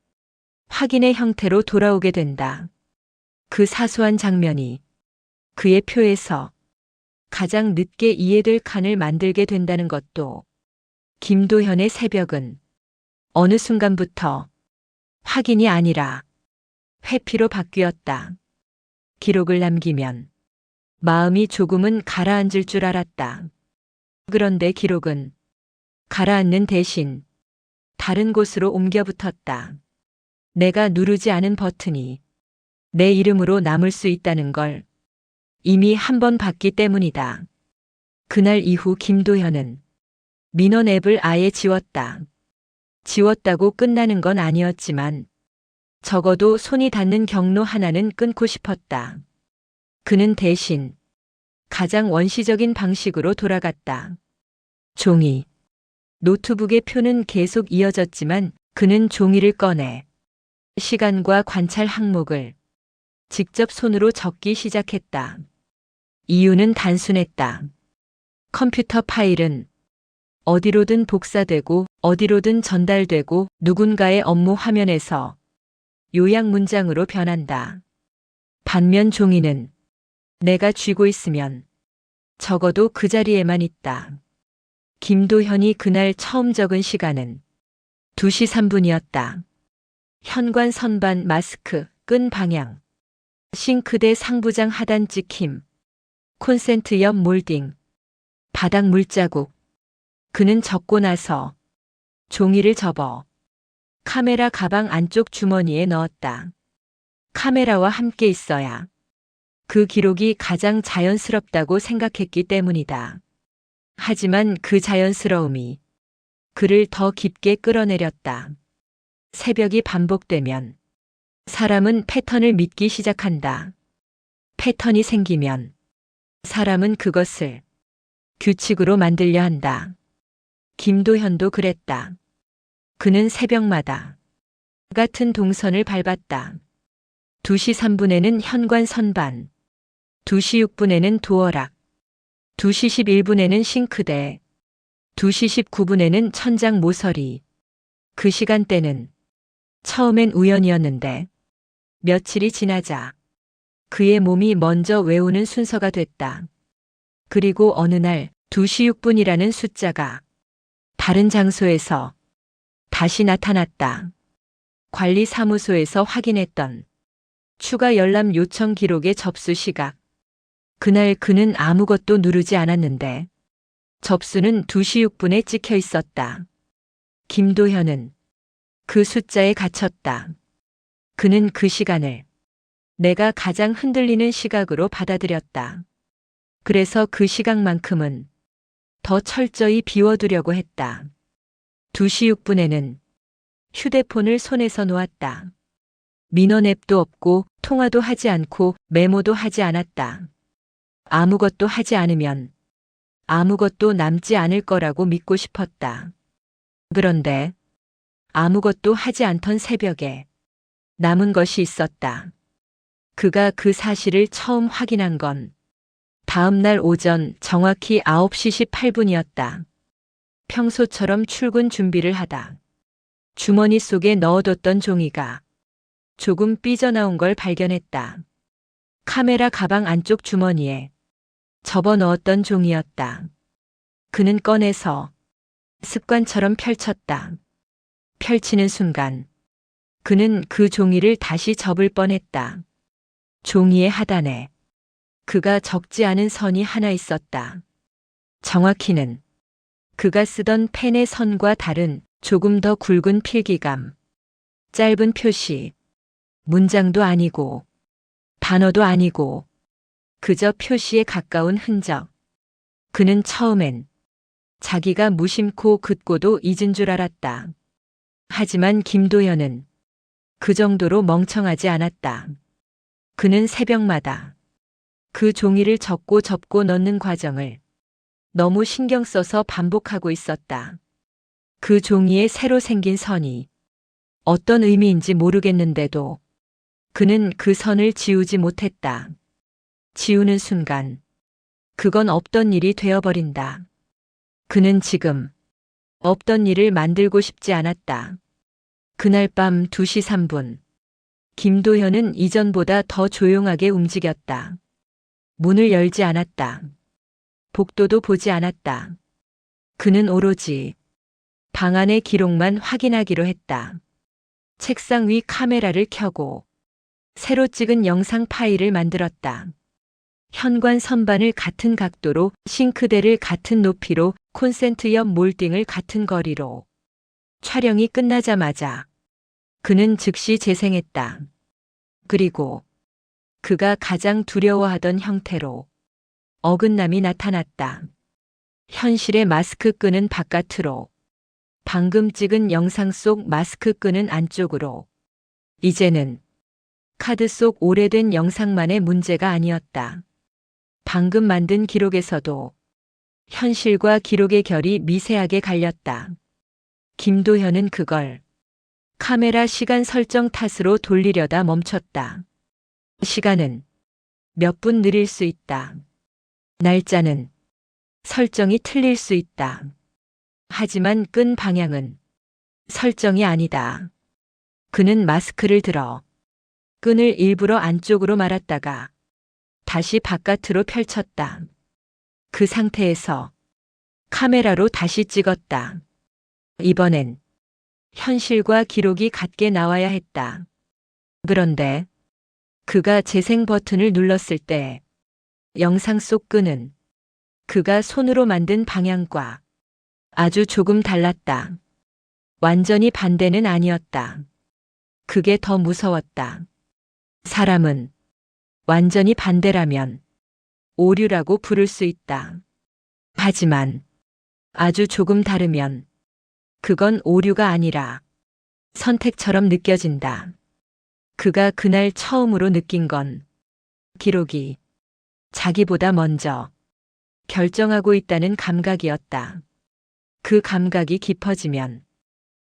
확인의 형태로 돌아오게 된다. 그 사소한 장면이 그의 표에서 가장 늦게 이해될 칸을 만들게 된다는 것도 김도현의 새벽은 어느 순간부터 확인이 아니라 회피로 바뀌었다. 기록을 남기면 마음이 조금은 가라앉을 줄 알았다. 그런데 기록은 가라앉는 대신 다른 곳으로 옮겨 붙었다. 내가 누르지 않은 버튼이 내 이름으로 남을 수 있다는 걸 이미 한 번 봤기 때문이다. 그날 이후 김도현은 민원 앱을 아예 지웠다. 지웠다고 끝나는 건 아니었지만 적어도 손이 닿는 경로 하나는 끊고 싶었다. 그는 대신 가장 원시적인 방식으로 돌아갔다. 종이. 노트북의 표는 계속 이어졌지만 그는 종이를 꺼내 시간과 관찰 항목을 직접 손으로 적기 시작했다. 이유는 단순했다. 컴퓨터 파일은 어디로든 복사되고 어디로든 전달되고 누군가의 업무 화면에서 요약 문장으로 변한다. 반면 종이는 내가 쥐고 있으면 적어도 그 자리에만 있다. 김도현이 그날 처음 적은 시간은 2시 3분이었다. 현관 선반 마스크 끈 방향, 싱크대 상부장 하단 찍힘, 콘센트 옆 몰딩, 바닥 물자국. 그는 적고 나서 종이를 접어 카메라 가방 안쪽 주머니에 넣었다. 카메라와 함께 있어야 그 기록이 가장 자연스럽다고 생각했기 때문이다. 하지만 그 자연스러움이 그를 더 깊게 끌어내렸다. 새벽이 반복되면 사람은 패턴을 믿기 시작한다. 패턴이 생기면 사람은 그것을 규칙으로 만들려 한다. 김도현도 그랬다. 그는 새벽마다 같은 동선을 밟았다. 2시 3분에는 현관 선반, 2시 6분에는 도어락, 2시 11분에는 싱크대, 2시 19분에는 천장 모서리. 그 시간대는 처음엔 우연이었는데 며칠이 지나자 그의 몸이 먼저 외우는 순서가 됐다. 그리고 어느 날 2시 6분이라는 숫자가 다른 장소에서 다시 나타났다. 관리사무소에서 확인했던 추가 열람 요청 기록의 접수 시각. 그날 그는 아무것도 누르지 않았는데 접수는 2시 6분에 찍혀 있었다. 김도현은 그 숫자에 갇혔다. 그는 그 시간을 내가 가장 흔들리는 시각으로 받아들였다. 그래서 그 시각만큼은 더 철저히 비워두려고 했다. 2시 6분에는 휴대폰을 손에서 놓았다. 민원 앱도 없고 통화도 하지 않고 메모도 하지 않았다. 아무것도 하지 않으면 아무것도 남지 않을 거라고 믿고 싶었다. 그런데 아무것도 하지 않던 새벽에 남은 것이 있었다. 그가 그 사실을 처음 확인한 건 다음 날 오전 정확히 9시 18분이었다. 평소처럼 출근 준비를 하다 주머니 속에 넣어뒀던 종이가 조금 삐져나온 걸 발견했다. 카메라 가방 안쪽 주머니에 접어 넣었던 종이였다. 그는 꺼내서 습관처럼 펼쳤다. 펼치는 순간 그는 그 종이를 다시 접을 뻔했다. 종이의 하단에 그가 적지 않은 선이 하나 있었다. 정확히는 그가 쓰던 펜의 선과 다른 조금 더 굵은 필기감. 짧은 표시. 문장도 아니고 단어도 아니고 그저 표시에 가까운 흔적. 그는 처음엔 자기가 무심코 긋고도 잊은 줄 알았다. 하지만 김도현은 그 정도로 멍청하지 않았다. 그는 새벽마다 그 종이를 적고 접고 넣는 과정을 너무 신경 써서 반복하고 있었다. 그 종이에 새로 생긴 선이 어떤 의미인지 모르겠는데도 그는 그 선을 지우지 못했다. 지우는 순간 그건 없던 일이 되어버린다. 그는 지금 없던 일을 만들고 싶지 않았다. 그날 밤 2시 3분 김도현은 이전보다 더 조용하게 움직였다. 문을 열지 않았다. 복도도 보지 않았다. 그는 오로지 방 안의 기록만 확인하기로 했다. 책상 위 카메라를 켜고 새로 찍은 영상 파일을 만들었다. 현관 선반을 같은 각도로, 싱크대를 같은 높이로, 콘센트 옆 몰딩을 같은 거리로. 촬영이 끝나자마자 그는 즉시 재생했다. 그리고 그가 가장 두려워하던 형태로 어긋남이 나타났다. 현실의 마스크 끈은 바깥으로, 방금 찍은 영상 속 마스크 끈은 안쪽으로. 이제는 카드 속 오래된 영상만의 문제가 아니었다. 방금 만든 기록에서도 현실과 기록의 결이 미세하게 갈렸다. 김도현은 그걸 카메라 시간 설정 탓으로 돌리려다 멈췄다. 시간은 몇 분 느릴 수 있다. 날짜는 설정이 틀릴 수 있다. 하지만 끈 방향은 설정이 아니다. 그는 마스크를 들어 끈을 일부러 안쪽으로 말았다가 다시 바깥으로 펼쳤다. 그 상태에서 카메라로 다시 찍었다. 이번엔 현실과 기록이 같게 나와야 했다. 그런데 그가 재생 버튼을 눌렀을 때 영상 속 끈은 그가 손으로 만든 방향과 아주 조금 달랐다. 완전히 반대는 아니었다. 그게 더 무서웠다. 사람은 완전히 반대라면 오류라고 부를 수 있다. 하지만 아주 조금 다르면 그건 오류가 아니라 선택처럼 느껴진다. 그가 그날 처음으로 느낀 건 기록이 자기보다 먼저 결정하고 있다는 감각이었다. 그 감각이 깊어지면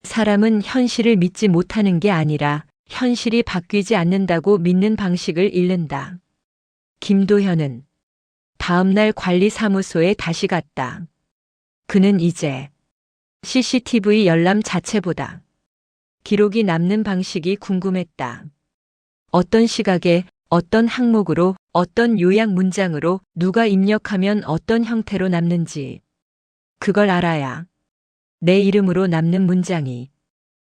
사람은 현실을 믿지 못하는 게 아니라 현실이 바뀌지 않는다고 믿는 방식을 잃는다. 김도현은 다음날 관리사무소에 다시 갔다. 그는 이제 CCTV 열람 자체보다 기록이 남는 방식이 궁금했다. 어떤 시각에, 어떤 항목으로, 어떤 요약 문장으로, 누가 입력하면 어떤 형태로 남는지. 그걸 알아야 내 이름으로 남는 문장이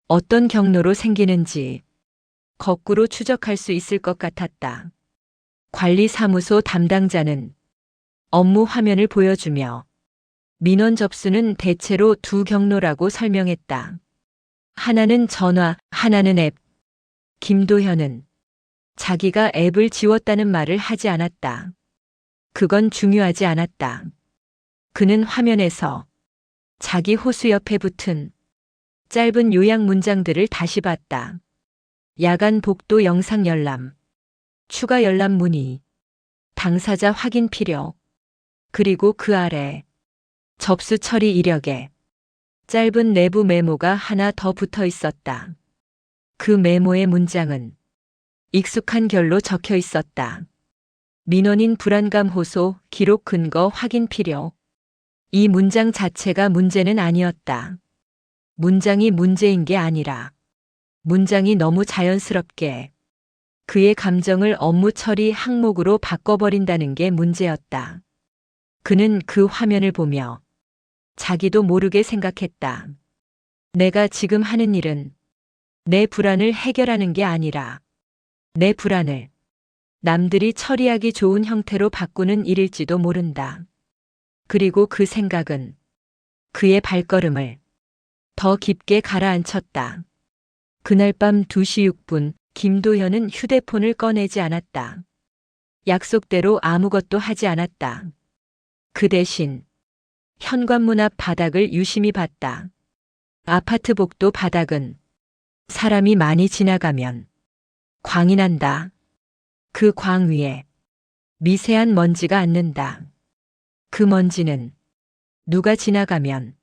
어떤 경로로 생기는지 거꾸로 추적할 수 있을 것 같았다. 관리사무소 담당자는 업무 화면을 보여주며 민원 접수는 대체로 두 경로라고 설명했다. 하나는 전화, 하나는 앱. 김도현은 자기가 앱을 지웠다는 말을 하지 않았다. 그건 중요하지 않았다. 그는 화면에서 자기 호수 옆에 붙은 짧은 요약 문장들을 다시 봤다. 야간 복도 영상 열람, 추가 열람 문의, 당사자 확인 필요, 그리고 그 아래 접수 처리 이력에 짧은 내부 메모가 하나 더 붙어 있었다. 그 메모의 문장은 익숙한 결로 적혀 있었다. 민원인 불안감 호소, 기록 근거 확인 필요. 이 문장 자체가 문제는 아니었다. 문장이 문제인 게 아니라 문장이 너무 자연스럽게 그의 감정을 업무 처리 항목으로 바꿔버린다는 게 문제였다. 그는 그 화면을 보며 자기도 모르게 생각했다. 내가 지금 하는 일은 내 불안을 해결하는 게 아니라 내 불안을 남들이 처리하기 좋은 형태로 바꾸는 일일지도 모른다. 그리고 그 생각은 그의 발걸음을 더 깊게 가라앉혔다. 그날 밤 2시 6분 김도현은 휴대폰을 꺼내지 않았다. 약속대로 아무것도 하지 않았다. 그 대신 현관문 앞 바닥을 유심히 봤다. 아파트 복도 바닥은 사람이 많이 지나가면 광이 난다. 그 광 위에 미세한 먼지가 앉는다. 그 먼지는 누가 지나가면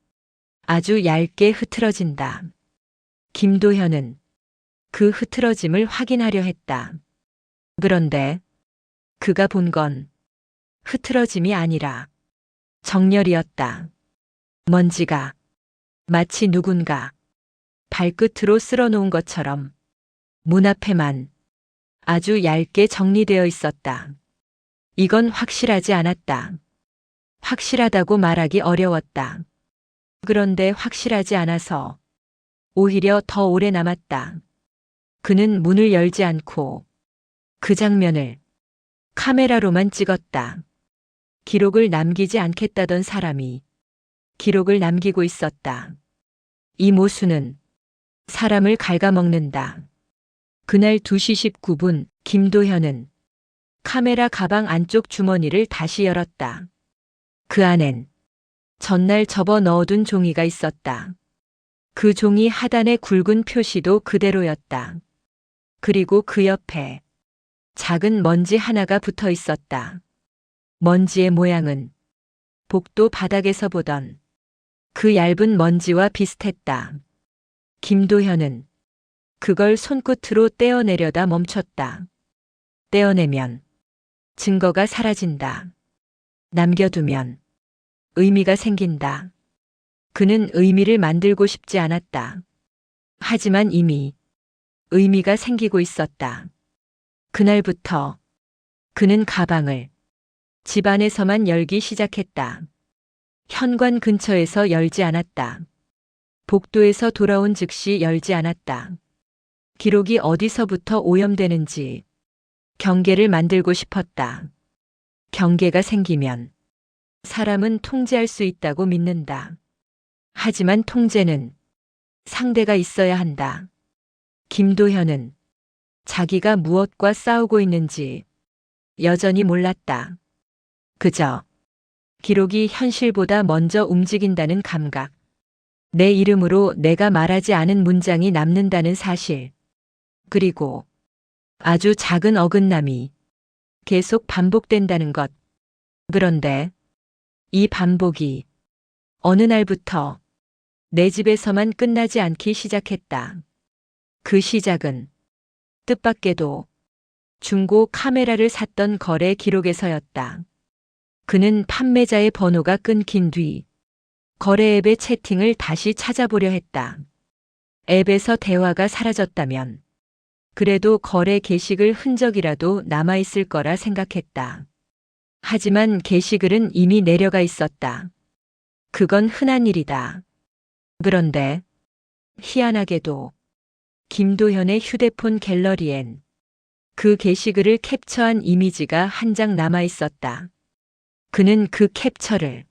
아주 얇게 흐트러진다. 김도현은 그 흐트러짐을 확인하려 했다. 그런데 그가 본 건 흐트러짐이 아니라 정렬이었다. 먼지가 마치 누군가 발끝으로 쓸어놓은 것처럼 문 앞에만 아주 얇게 정리되어 있었다. 이건 확실하지 않았다. 확실하다고 말하기 어려웠다. 그런데 확실하지 않아서 오히려 더 오래 남았다. 그는 문을 열지 않고 그 장면을 카메라로만 찍었다. 기록을 남기지 않겠다던 사람이 기록을 남기고 있었다. 이 모수는 사람을 갉아먹는다. 그날 2시 19분 김도현은 카메라 가방 안쪽 주머니를 다시 열었다. 그 안엔 전날 접어 넣어둔 종이가 있었다. 그 종이 하단의 굵은 표시도 그대로였다. 그리고 그 옆에 작은 먼지 하나가 붙어 있었다. 먼지의 모양은 복도 바닥에서 보던 그 얇은 먼지와 비슷했다. 김도현은 그걸 손끝으로 떼어내려다 멈췄다. 떼어내면 증거가 사라진다. 남겨두면 의미가 생긴다. 그는 의미를 만들고 싶지 않았다. 하지만 이미 의미가 생기고 있었다. 그날부터 그는 가방을 집 안에서만 열기 시작했다. 현관 근처에서 열지 않았다. 복도에서 돌아온 즉시 열지 않았다. 기록이 어디서부터 오염되는지 경계를 만들고 싶었다. 경계가 생기면 사람은 통제할 수 있다고 믿는다. 하지만 통제는 상대가 있어야 한다. 김도현은 자기가 무엇과 싸우고 있는지 여전히 몰랐다. 그저 기록이 현실보다 먼저 움직인다는 감각, 내 이름으로 내가 말하지 않은 문장이 남는다는 사실, 그리고 아주 작은 어긋남이 계속 반복된다는 것. 그런데 이 반복이 어느 날부터 내 집에서만 끝나지 않기 시작했다. 그 시작은 뜻밖에도 중고 카메라를 샀던 거래 기록에서였다. 그는 판매자의 번호가 끊긴 뒤 거래 앱의 채팅을 다시 찾아보려 했다. 앱에서 대화가 사라졌다면 그래도 거래 게시글 흔적이라도 남아있을 거라 생각했다. 하지만 게시글은 이미 내려가 있었다. 그건 흔한 일이다. 그런데 희한하게도 김도현의 휴대폰 갤러리엔 그 게시글을 캡처한 이미지가 한 장 남아 있었다. 그는 그 캡처를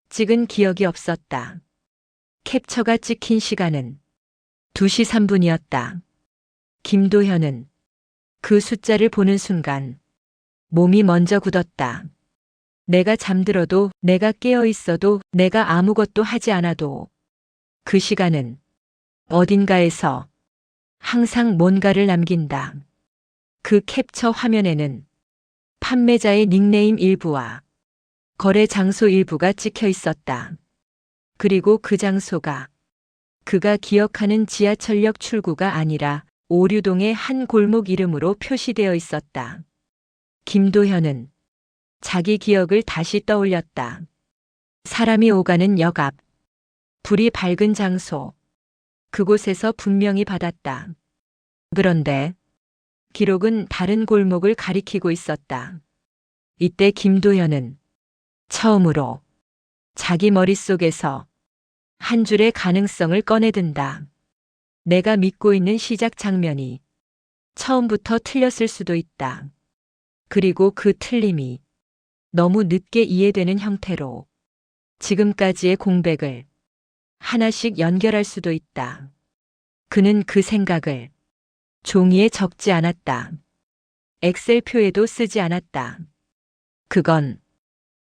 찍은 기억이 없었다. 캡처가 찍힌 시간은 2시 3분이었다. 김도현은 그 숫자를 보는 순간 몸이 먼저 굳었다. 내가 잠들어도, 내가 깨어 있어도, 내가 아무것도 하지 않아도 그 시간은 어딘가에서 항상 뭔가를 남긴다. 그 캡처 화면에는 판매자의 닉네임 일부와 거래 장소 일부가 찍혀 있었다. 그리고 그 장소가 그가 기억하는 지하철역 출구가 아니라 오류동의 한 골목 이름으로 표시되어 있었다. 김도현은 자기 기억을 다시 떠올렸다. 사람이 오가는 역 앞, 불이 밝은 장소, 그곳에서 분명히 받았다. 그런데 기록은 다른 골목을 가리키고 있었다. 이때 김도현은 처음으로 자기 머릿속에서 한 줄의 가능성을 꺼내든다. 내가 믿고 있는 시작 장면이 처음부터 틀렸을 수도 있다. 그리고 그 틀림이 너무 늦게 이해되는 형태로 지금까지의 공백을 하나씩 연결할 수도 있다. 그는 그 생각을 종이에 적지 않았다. 엑셀표에도 쓰지 않았다. 그건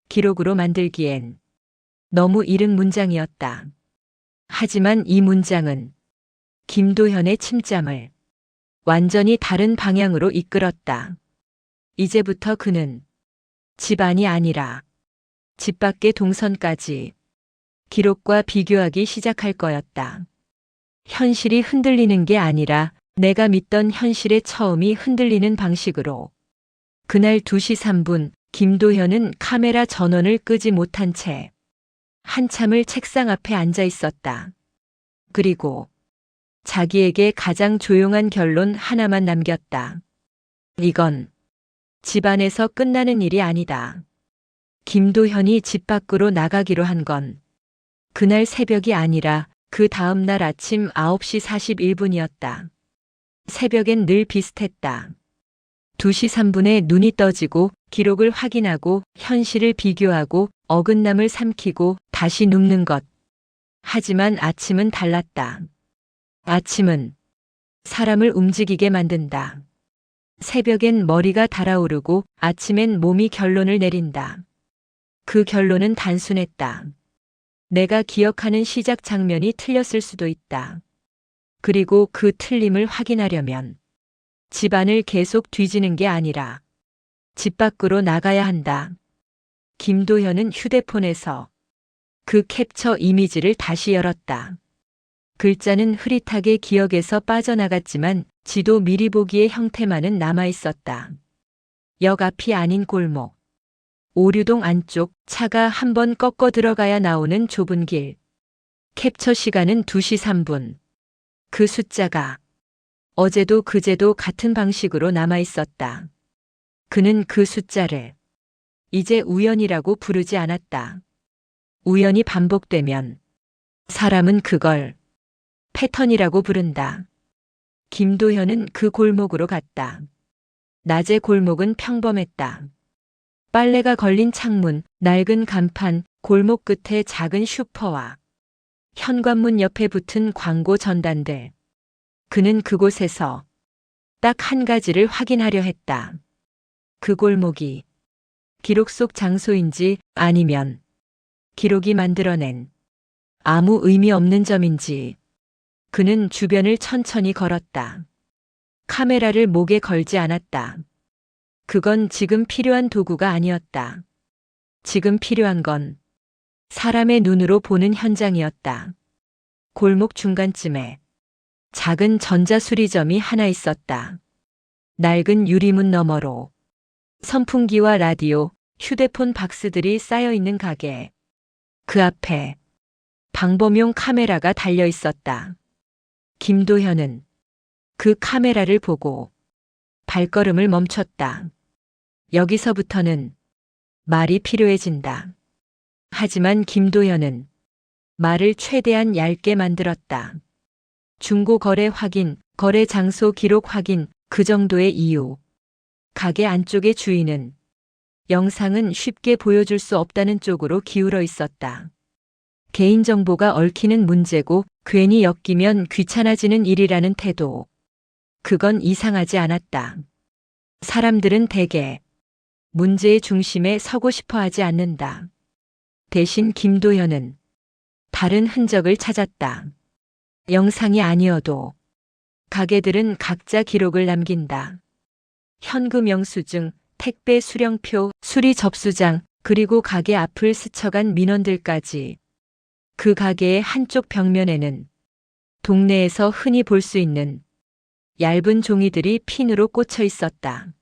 기록으로 만들기엔 너무 이른 문장이었다. 하지만 이 문장은 김도현의 침잠을 완전히 다른 방향으로 이끌었다. 이제부터 그는 집안이 아니라 집 밖의 동선까지 기록과 비교하기 시작할 거였다. 현실이 흔들리는 게 아니라 내가 믿던 현실의 처음이 흔들리는 방식으로. 그날 2시 3분 김도현은 카메라 전원을 끄지 못한 채 한참을 책상 앞에 앉아 있었다. 그리고 자기에게 가장 조용한 결론 하나만 남겼다. 이건 집안에서 끝나는 일이 아니다. 김도현이 집 밖으로 나가기로 한 건 그날 새벽이 아니라 그 다음 날 아침 9시 41분이었다. 새벽엔 늘 비슷했다. 2시 3분에 눈이 떠지고 기록을 확인하고 현실을 비교하고 어긋남을 삼키고 다시 눕는 것. 하지만 아침은 달랐다. 아침은 사람을 움직이게 만든다. 새벽엔 머리가 달아오르고 아침엔 몸이 결론을 내린다. 그 결론은 단순했다. 내가 기억하는 시작 장면이 틀렸을 수도 있다. 그리고 그 틀림을 확인하려면 집안을 계속 뒤지는 게 아니라 집 밖으로 나가야 한다. 김도현은 휴대폰에서 그 캡처 이미지를 다시 열었다. 글자는 흐릿하게 기억에서 빠져나갔지만 지도 미리 보기의 형태만은 남아있었다. 역 앞이 아닌 골목. 오류동 안쪽 차가 한 번 꺾어 들어가야 나오는 좁은 길. 캡처 시간은 2시 3분. 그 숫자가 어제도 그제도 같은 방식으로 남아있었다. 그는 그 숫자를 이제 우연이라고 부르지 않았다. 우연이 반복되면 사람은 그걸 패턴이라고 부른다. 김도현은 그 골목으로 갔다. 낮의 골목은 평범했다. 빨래가 걸린 창문, 낡은 간판, 골목 끝에 작은 슈퍼와 현관문 옆에 붙은 광고 전단들. 그는 그곳에서 딱 한 가지를 확인하려 했다. 그 골목이 기록 속 장소인지 아니면 기록이 만들어낸 아무 의미 없는 점인지. 그는 주변을 천천히 걸었다. 카메라를 목에 걸지 않았다. 그건 지금 필요한 도구가 아니었다. 지금 필요한 건 사람의 눈으로 보는 현장이었다. 골목 중간쯤에 작은 전자수리점이 하나 있었다. 낡은 유리문 너머로 선풍기와 라디오, 휴대폰 박스들이 쌓여 있는 가게. 그 앞에 방범용 카메라가 달려 있었다. 김도현은 그 카메라를 보고 발걸음을 멈췄다. 여기서부터는 말이 필요해진다. 하지만 김도현은 말을 최대한 얇게 만들었다. 중고 거래 확인, 거래 장소 기록 확인, 그 정도의 이유. 가게 안쪽의 주인은 영상은 쉽게 보여줄 수 없다는 쪽으로 기울어 있었다. 개인정보가 얽히는 문제고 괜히 엮이면 귀찮아지는 일이라는 태도. 그건 이상하지 않았다. 사람들은 대개 문제의 중심에 서고 싶어 하지 않는다. 대신 김도현은 다른 흔적을 찾았다. 영상이 아니어도 가게들은 각자 기록을 남긴다. 현금 영수증, 택배 수령표, 수리 접수장, 그리고 가게 앞을 스쳐간 민원들까지. 그 가게의 한쪽 벽면에는 동네에서 흔히 볼 수 있는 얇은 종이들이 핀으로 꽂혀 있었다.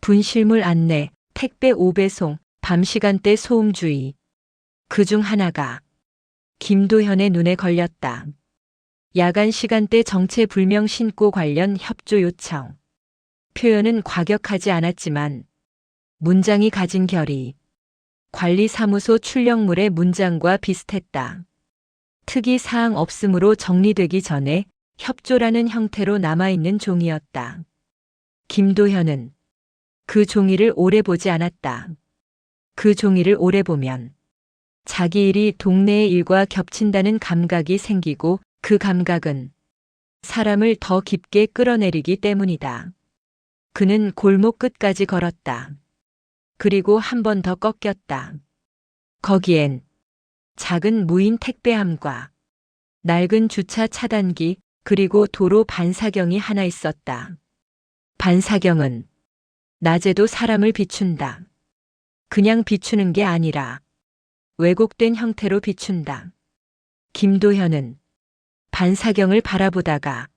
분실물 안내, 택배 오배송, 밤 시간대 소음 주의. 그 중 하나가 김도현의 눈에 걸렸다. 야간 시간대 정체불명 신고 관련 협조 요청. 표현은 과격하지 않았지만 문장이 가진 결이 관리사무소 출력물의 문장과 비슷했다. 특이 사항 없음으로 정리되기 전에 협조라는 형태로 남아있는 종이였다. 김도현은 그 종이를 오래 보지 않았다. 그 종이를 오래 보면 자기 일이 동네의 일과 겹친다는 감각이 생기고 그 감각은 사람을 더 깊게 끌어내리기 때문이다. 그는 골목 끝까지 걸었다. 그리고 한 번 더 꺾였다. 거기엔 작은 무인 택배함과 낡은 주차 차단기 그리고 도로 반사경이 하나 있었다. 반사경은 낮에도 사람을 비춘다. 그냥 비추는 게 아니라 왜곡된 형태로 비춘다. 김도현은 반사경을 바라보다가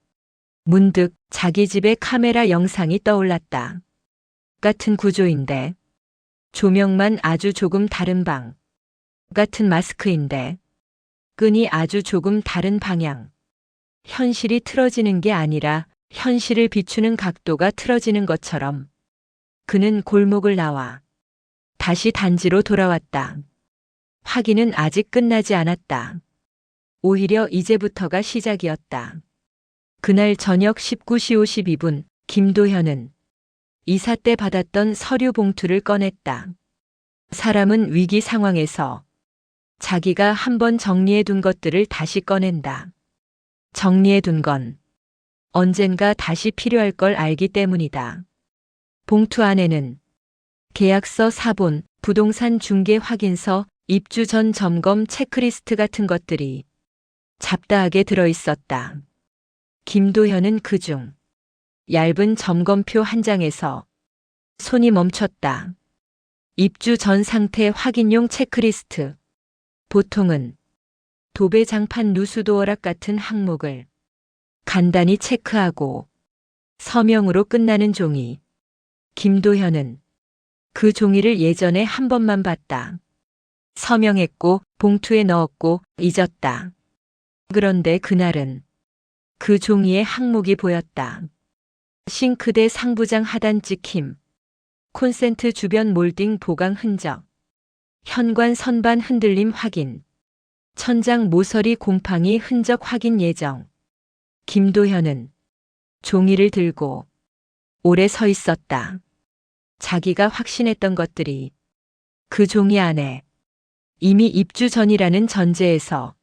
문득 자기 집의 카메라 영상이 떠올랐다. 같은 구조인데 조명만 아주 조금 다른 방. 같은 마스크인데 끈이 아주 조금 다른 방향. 현실이 틀어지는 게 아니라 현실을 비추는 각도가 틀어지는 것처럼 그는 골목을 나와 다시 단지로 돌아왔다. 확인은 아직 끝나지 않았다. 오히려 이제부터가 시작이었다. 그날 저녁 19시 52분, 김도현은 이사 때 받았던 서류 봉투를 꺼냈다. 사람은 위기 상황에서 자기가 한번 정리해둔 것들을 다시 꺼낸다. 정리해둔 건 언젠가 다시 필요할 걸 알기 때문이다. 봉투 안에는 계약서 사본, 부동산 중개 확인서, 입주 전 점검 체크리스트 같은 것들이 잡다하게 들어있었다. 김도현은 그중 얇은 점검표 한 장에서 손이 멈췄다. 입주 전 상태 확인용 체크리스트. 보통은 도배장판 누수도어락 같은 항목을 간단히 체크하고 서명으로 끝나는 종이. 김도현은 그 종이를 예전에 한 번만 봤다. 서명했고 봉투에 넣었고 잊었다. 그런데 그날은 그 종이에 항목이 보였다. 싱크대 상부장 하단 찍힘, 콘센트 주변 몰딩 보강 흔적, 현관 선반 흔들림 확인, 천장 모서리 곰팡이 흔적 확인 예정. 김도현은 종이를 들고 오래 서 있었다. 자기가 확신했던 것들이 그 종이 안에 이미 입주 전이라는 전제에서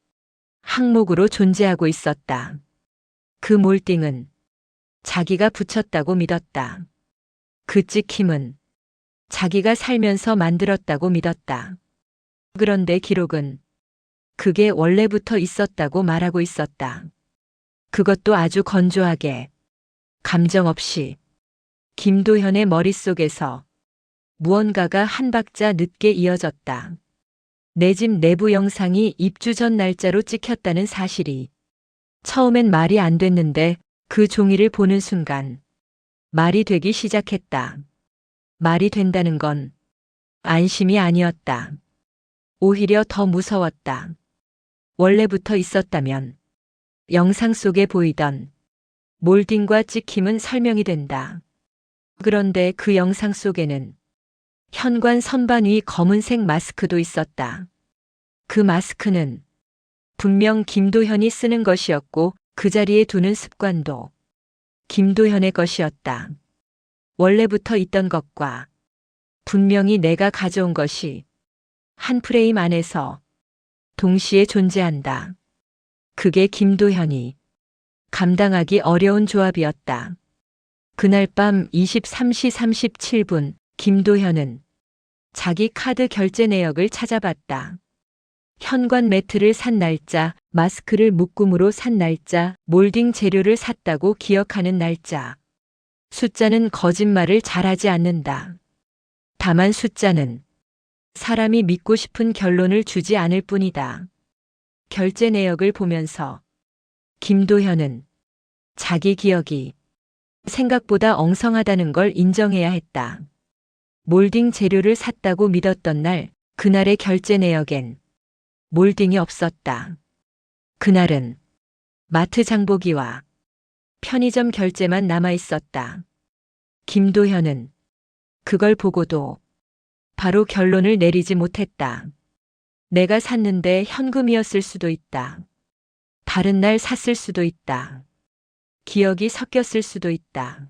항목으로 존재하고 있었다. 그 몰딩은 자기가 붙였다고 믿었다. 그 찍힘은 자기가 살면서 만들었다고 믿었다. 그런데 기록은 그게 원래부터 있었다고 말하고 있었다. 그것도 아주 건조하게, 감정 없이. 김도현의 머릿속에서 무언가가 한 박자 늦게 이어졌다. 내 집 내부 영상이 입주 전 날짜로 찍혔다는 사실이 처음엔 말이 안 됐는데 그 종이를 보는 순간 말이 되기 시작했다. 말이 된다는 건 안심이 아니었다. 오히려 더 무서웠다. 원래부터 있었다면 영상 속에 보이던 몰딩과 찍힘은 설명이 된다. 그런데 그 영상 속에는 현관 선반 위 검은색 마스크도 있었다. 그 마스크는 분명 김도현이 쓰는 것이었고 그 자리에 두는 습관도 김도현의 것이었다. 원래부터 있던 것과 분명히 내가 가져온 것이 한 프레임 안에서 동시에 존재한다. 그게 김도현이 감당하기 어려운 조합이었다. 그날 밤 23시 37분 김도현은 자기 카드 결제 내역을 찾아봤다. 현관 매트를 산 날짜, 마스크를 묶음으로 산 날짜, 몰딩 재료를 샀다고 기억하는 날짜. 숫자는 거짓말을 잘하지 않는다. 다만 숫자는 사람이 믿고 싶은 결론을 주지 않을 뿐이다. 결제 내역을 보면서 김도현은 자기 기억이 생각보다 엉성하다는 걸 인정해야 했다. 몰딩 재료를 샀다고 믿었던 날, 그날의 결제 내역엔 몰딩이 없었다. 그날은 마트 장보기와 편의점 결제만 남아 있었다. 김도현은 그걸 보고도 바로 결론을 내리지 못했다. 내가 샀는데 현금이었을 수도 있다. 다른 날 샀을 수도 있다. 기억이 섞였을 수도 있다.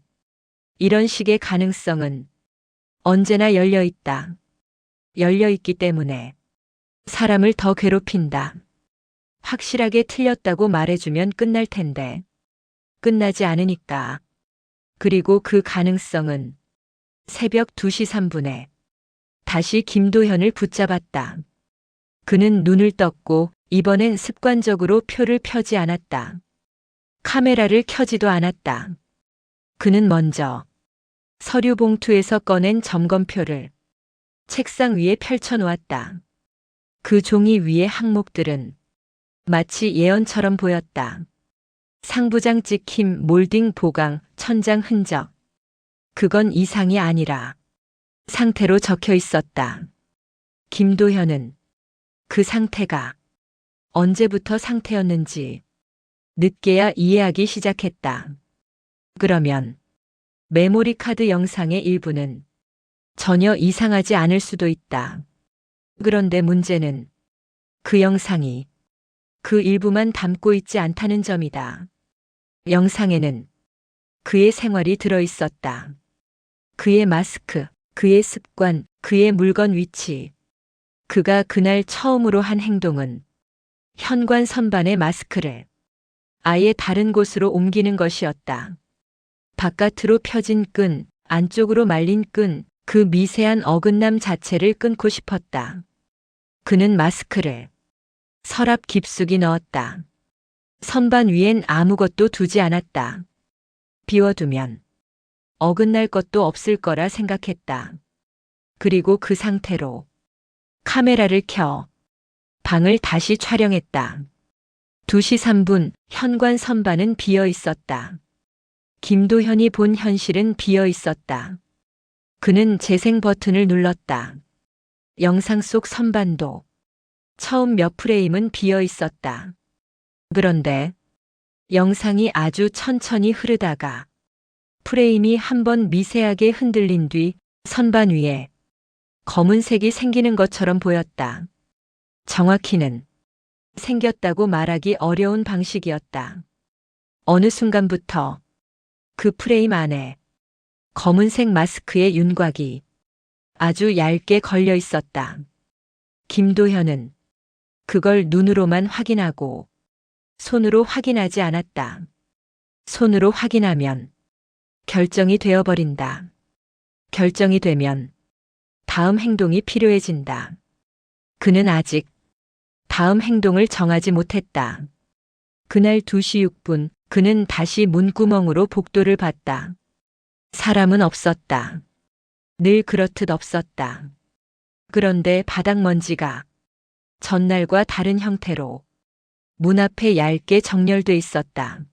이런 식의 가능성은 언제나 열려 있다. 열려 있기 때문에 사람을 더 괴롭힌다. 확실하게 틀렸다고 말해주면 끝날 텐데 끝나지 않으니까. 그리고 그 가능성은 새벽 2시 3분에 다시 김도현을 붙잡았다. 그는 눈을 떴고 이번엔 습관적으로 표를 펴지 않았다. 카메라를 켜지도 않았다. 그는 먼저 서류 봉투에서 꺼낸 점검표를 책상 위에 펼쳐놓았다. 그 종이 위의 항목들은 마치 예언처럼 보였다. 상부장 찍힘, 몰딩 보강, 천장 흔적. 그건 이상이 아니라 상태로 적혀 있었다. 김도현은 그 상태가 언제부터 상태였는지 늦게야 이해하기 시작했다. 그러면 메모리 카드 영상의 일부는 전혀 이상하지 않을 수도 있다. 그런데 문제는 그 영상이 그 일부만 담고 있지 않다는 점이다. 영상에는 그의 생활이 들어 있었다. 그의 마스크, 그의 습관, 그의 물건 위치. 그가 그날 처음으로 한 행동은 현관 선반의 마스크를 아예 다른 곳으로 옮기는 것이었다. 바깥으로 펴진 끈, 안쪽으로 말린 끈, 그 미세한 어긋남 자체를 끊고 싶었다. 그는 마스크를 서랍 깊숙이 넣었다. 선반 위엔 아무것도 두지 않았다. 비워두면 어긋날 것도 없을 거라 생각했다. 그리고 그 상태로 카메라를 켜 방을 다시 촬영했다. 2시 3분 현관 선반은 비어 있었다. 김도현이 본 현실은 비어 있었다. 그는 재생 버튼을 눌렀다. 영상 속 선반도 처음 몇 프레임은 비어 있었다. 그런데 영상이 아주 천천히 흐르다가 프레임이 한번 미세하게 흔들린 뒤 선반 위에 검은색이 생기는 것처럼 보였다. 정확히는 생겼다고 말하기 어려운 방식이었다. 어느 순간부터 그 프레임 안에 검은색 마스크의 윤곽이 아주 얇게 걸려 있었다. 김도현은 그걸 눈으로만 확인하고 손으로 확인하지 않았다. 손으로 확인하면 결정이 되어버린다. 결정이 되면 다음 행동이 필요해진다. 그는 아직 다음 행동을 정하지 못했다. 그날 2시 6분 그는 다시 문구멍으로 복도를 봤다. 사람은 없었다. 늘 그렇듯 없었다. 그런데 바닥먼지가 전날과 다른 형태로 문 앞에 얇게 정렬돼 있었다.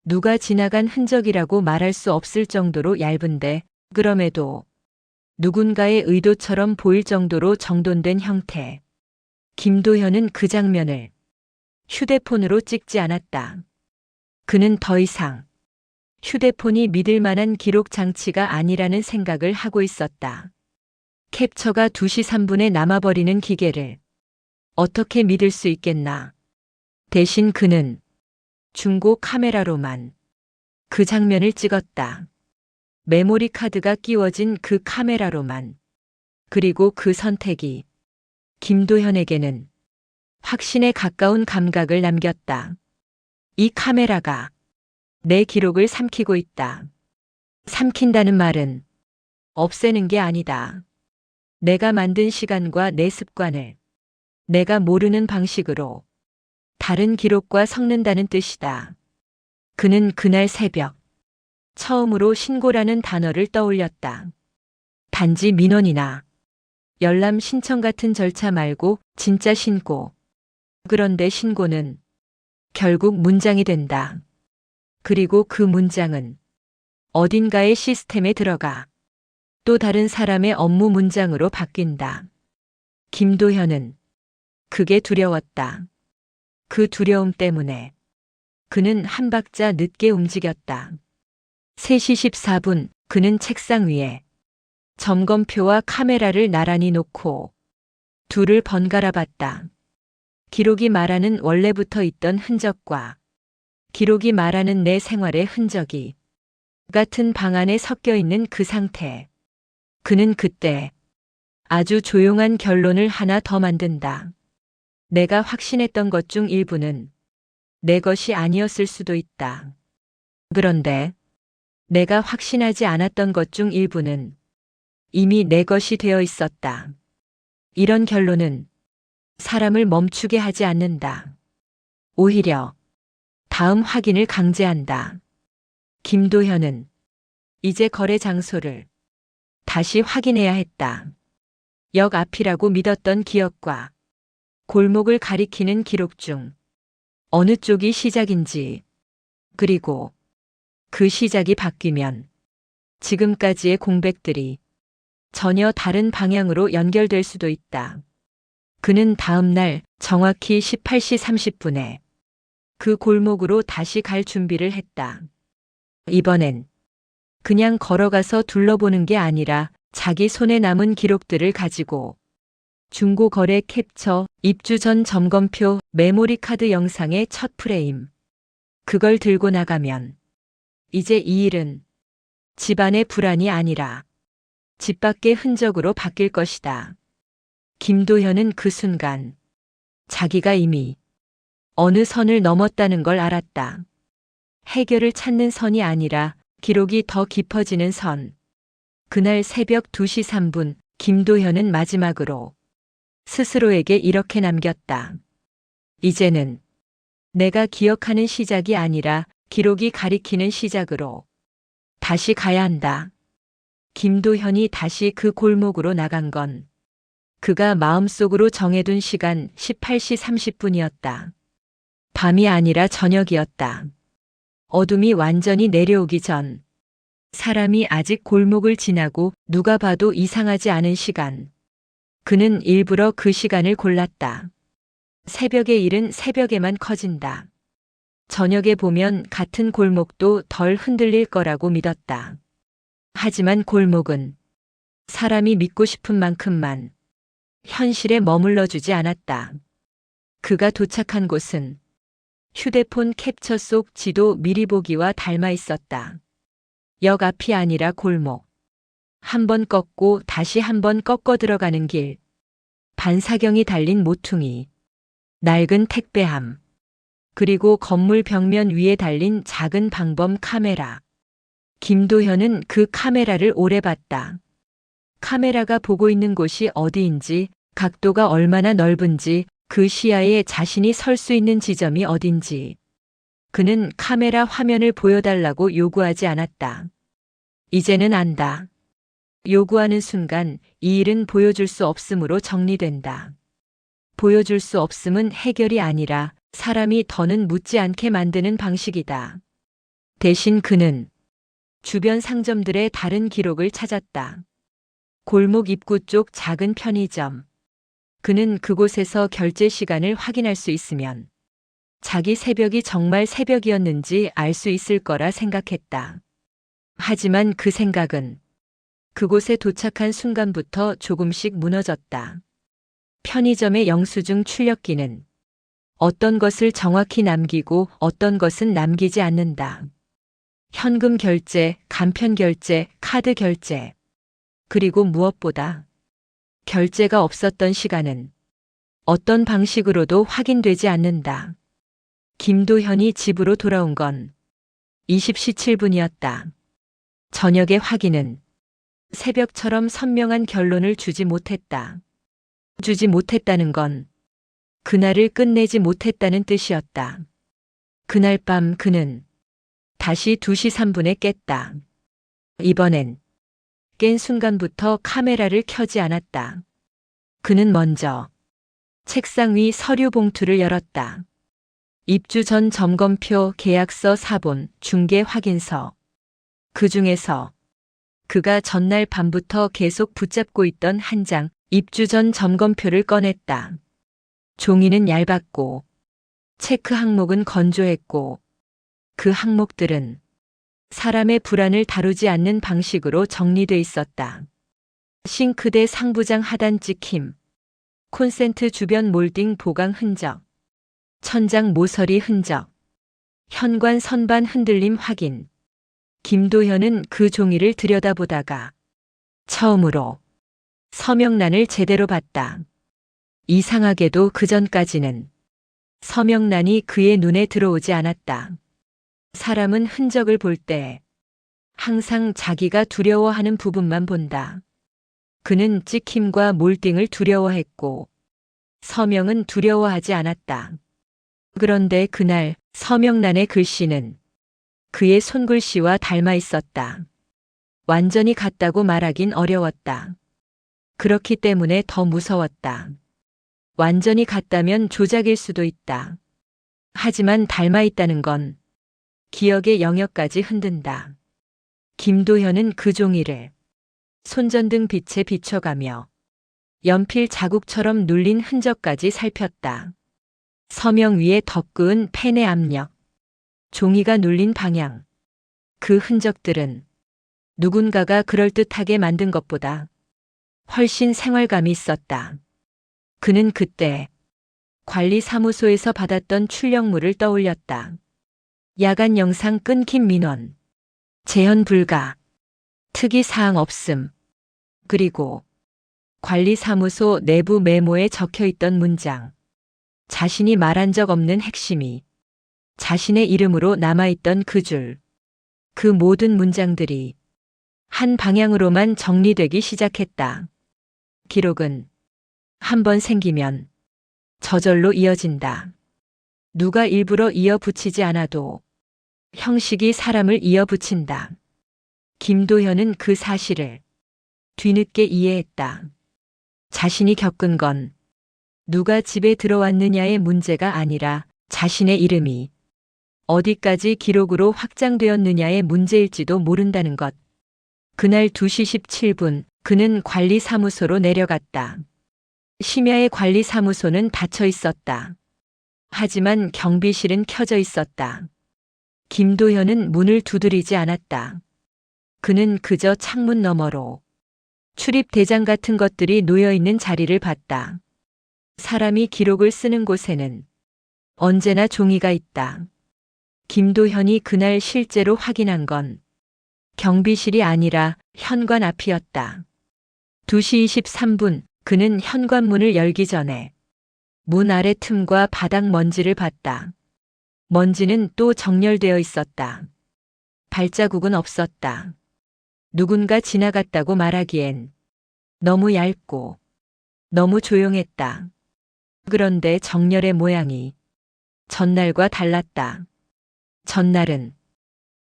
누가 지나간 흔적이라고 말할 수 없을 정도로 얇은데 그럼에도 누군가의 의도처럼 보일 정도로 정돈된 형태. 김도현은 그 장면을 휴대폰으로 찍지 않았다. 그는 더 이상 휴대폰이 믿을 만한 기록 장치가 아니라는 생각을 하고 있었다. 캡처가 2시 3분에 남아버리는 기계를 어떻게 믿을 수 있겠나. 대신 그는 중고 카메라로만 그 장면을 찍었다. 메모리 카드가 끼워진 그 카메라로만. 그리고 그 선택이 김도현에게는 확신에 가까운 감각을 남겼다. 이 카메라가 내 기록을 삼키고 있다. 삼킨다는 말은 없애는 게 아니다. 내가 만든 시간과 내 습관을 내가 모르는 방식으로 다른 기록과 섞는다는 뜻이다. 그는 그날 새벽 처음으로 신고라는 단어를 떠올렸다. 단지 민원이나 열람 신청 같은 절차 말고 진짜 신고. 그런데 신고는 결국 문장이 된다. 그리고 그 문장은 어딘가의 시스템에 들어가 또 다른 사람의 업무 문장으로 바뀐다. 김도현은 그게 두려웠다. 그 두려움 때문에 그는 한 박자 늦게 움직였다. 3시 14분 그는 책상 위에 점검표와 카메라를 나란히 놓고 둘을 번갈아 봤다. 기록이 말하는 원래부터 있던 흔적과 기록이 말하는 내 생활의 흔적이 같은 방 안에 섞여 있는 그 상태. 그는 그때 아주 조용한 결론을 하나 더 만든다. 내가 확신했던 것 중 일부는 내 것이 아니었을 수도 있다. 그런데 내가 확신하지 않았던 것 중 일부는 이미 내 것이 되어 있었다. 이런 결론은 사람을 멈추게 하지 않는다. 오히려 다음 확인을 강제한다. 김도현은 이제 거래 장소를 다시 확인해야 했다. 역 앞이라고 믿었던 기억과 골목을 가리키는 기록 중 어느 쪽이 시작인지, 그리고 그 시작이 바뀌면 지금까지의 공백들이 전혀 다른 방향으로 연결될 수도 있다. 그는 다음 날 정확히 18시 30분에 그 골목으로 다시 갈 준비를 했다. 이번엔 그냥 걸어가서 둘러보는 게 아니라 자기 손에 남은 기록들을 가지고 중고 거래 캡처, 입주 전 점검표, 메모리 카드 영상의 첫 프레임. 그걸 들고 나가면 이제 이 일은 집안의 불안이 아니라 집 밖의 흔적으로 바뀔 것이다. 김도현은 그 순간 자기가 이미 어느 선을 넘었다는 걸 알았다. 해결을 찾는 선이 아니라 기록이 더 깊어지는 선. 그날 새벽 2시 3분 김도현은 마지막으로 스스로에게 이렇게 남겼다. 이제는 내가 기억하는 시작이 아니라 기록이 가리키는 시작으로 다시 가야 한다. 김도현이 다시 그 골목으로 나간 건 그가 마음속으로 정해둔 시간 18시 30분이었다. 밤이 아니라 저녁이었다. 어둠이 완전히 내려오기 전, 사람이 아직 골목을 지나고 누가 봐도 이상하지 않은 시간. 그는 일부러 그 시간을 골랐다. 새벽의 일은 새벽에만 커진다. 저녁에 보면 같은 골목도 덜 흔들릴 거라고 믿었다. 하지만 골목은 사람이 믿고 싶은 만큼만 현실에 머물러 주지 않았다. 그가 도착한 곳은 휴대폰 캡처 속 지도 미리 보기와 닮아 있었다. 역 앞이 아니라 골목. 한 번 꺾고 다시 한 번 꺾어 들어가는 길. 반사경이 달린 모퉁이. 낡은 택배함. 그리고 건물 벽면 위에 달린 작은 방범 카메라. 김도현은 그 카메라를 오래 봤다. 카메라가 보고 있는 곳이 어디인지, 각도가 얼마나 넓은지, 그 시야에 자신이 설 수 있는 지점이 어딘지. 그는 카메라 화면을 보여달라고 요구하지 않았다. 이제는 안다. 요구하는 순간 이 일은 보여줄 수 없음으로 정리된다. 보여줄 수 없음은 해결이 아니라 사람이 더는 묻지 않게 만드는 방식이다. 대신 그는 주변 상점들의 다른 기록을 찾았다. 골목 입구 쪽 작은 편의점. 그는 그곳에서 결제 시간을 확인할 수 있으면 자기 새벽이 정말 새벽이었는지 알 수 있을 거라 생각했다. 하지만 그 생각은 그곳에 도착한 순간부터 조금씩 무너졌다. 편의점의 영수증 출력기는 어떤 것을 정확히 남기고 어떤 것은 남기지 않는다. 현금 결제, 간편 결제, 카드 결제. 그리고 무엇보다 결제가 없었던 시간은 어떤 방식으로도 확인되지 않는다. 김도현이 집으로 돌아온 건 20시 7분이었다. 저녁의 확인은 새벽처럼 선명한 결론을 주지 못했다. 주지 못했다는 건 그날을 끝내지 못했다는 뜻이었다. 그날 밤 그는 다시 2시 3분에 깼다. 이번엔 깬 순간부터 카메라를 켜지 않았다. 그는 먼저 책상 위 서류 봉투를 열었다. 입주 전 점검표, 계약서 사본, 중개 확인서. 그 중에서 그가 전날 밤부터 계속 붙잡고 있던 한 장 입주 전 점검표를 꺼냈다. 종이는 얇았고 체크 항목은 건조했고 그 항목들은 사람의 불안을 다루지 않는 방식으로 정리돼 있었다. 싱크대 상부장 하단 찍힘, 콘센트 주변 몰딩 보강 흔적, 천장 모서리 흔적, 현관 선반 흔들림 확인. 김도현은 그 종이를 들여다보다가 처음으로 서명란을 제대로 봤다. 이상하게도 그전까지는 서명란이 그의 눈에 들어오지 않았다. 사람은 흔적을 볼 때 항상 자기가 두려워하는 부분만 본다. 그는 찍힘과 몰딩을 두려워했고 서명은 두려워하지 않았다. 그런데 그날 서명란의 글씨는 그의 손글씨와 닮아 있었다. 완전히 같다고 말하긴 어려웠다. 그렇기 때문에 더 무서웠다. 완전히 같다면 조작일 수도 있다. 하지만 닮아 있다는 건 기억의 영역까지 흔든다. 김도현은 그 종이를 손전등 빛에 비춰가며 연필 자국처럼 눌린 흔적까지 살폈다. 서명 위에 덧그은 펜의 압력, 종이가 눌린 방향. 그 흔적들은 누군가가 그럴듯하게 만든 것보다 훨씬 생활감이 있었다. 그는 그때 관리사무소에서 받았던 출력물을 떠올렸다. 야간 영상 끊김 민원, 재현 불가, 특이사항 없음, 그리고 관리사무소 내부 메모에 적혀있던 문장. 자신이 말한 적 없는 핵심이 자신의 이름으로 남아있던 그 줄. 그 모든 문장들이 한 방향으로만 정리되기 시작했다. 기록은 한 번 생기면 저절로 이어진다. 누가 일부러 이어붙이지 않아도 형식이 사람을 이어붙인다. 김도현은 그 사실을 뒤늦게 이해했다. 자신이 겪은 건 누가 집에 들어왔느냐의 문제가 아니라 자신의 이름이 어디까지 기록으로 확장되었느냐의 문제일지도 모른다는 것. 그날 2시 17분 그는 관리사무소로 내려갔다. 심야의 관리사무소는 닫혀 있었다. 하지만 경비실은 켜져 있었다. 김도현은 문을 두드리지 않았다. 그는 그저 창문 너머로 출입 대장 같은 것들이 놓여있는 자리를 봤다. 사람이 기록을 쓰는 곳에는 언제나 종이가 있다. 김도현이 그날 실제로 확인한 건 경비실이 아니라 현관 앞이었다. 2시 23분 그는 현관문을 열기 전에 문 아래 틈과 바닥 먼지를 봤다. 먼지는 또 정렬되어 있었다. 발자국은 없었다. 누군가 지나갔다고 말하기엔 너무 얇고 너무 조용했다. 그런데 정렬의 모양이 전날과 달랐다. 전날은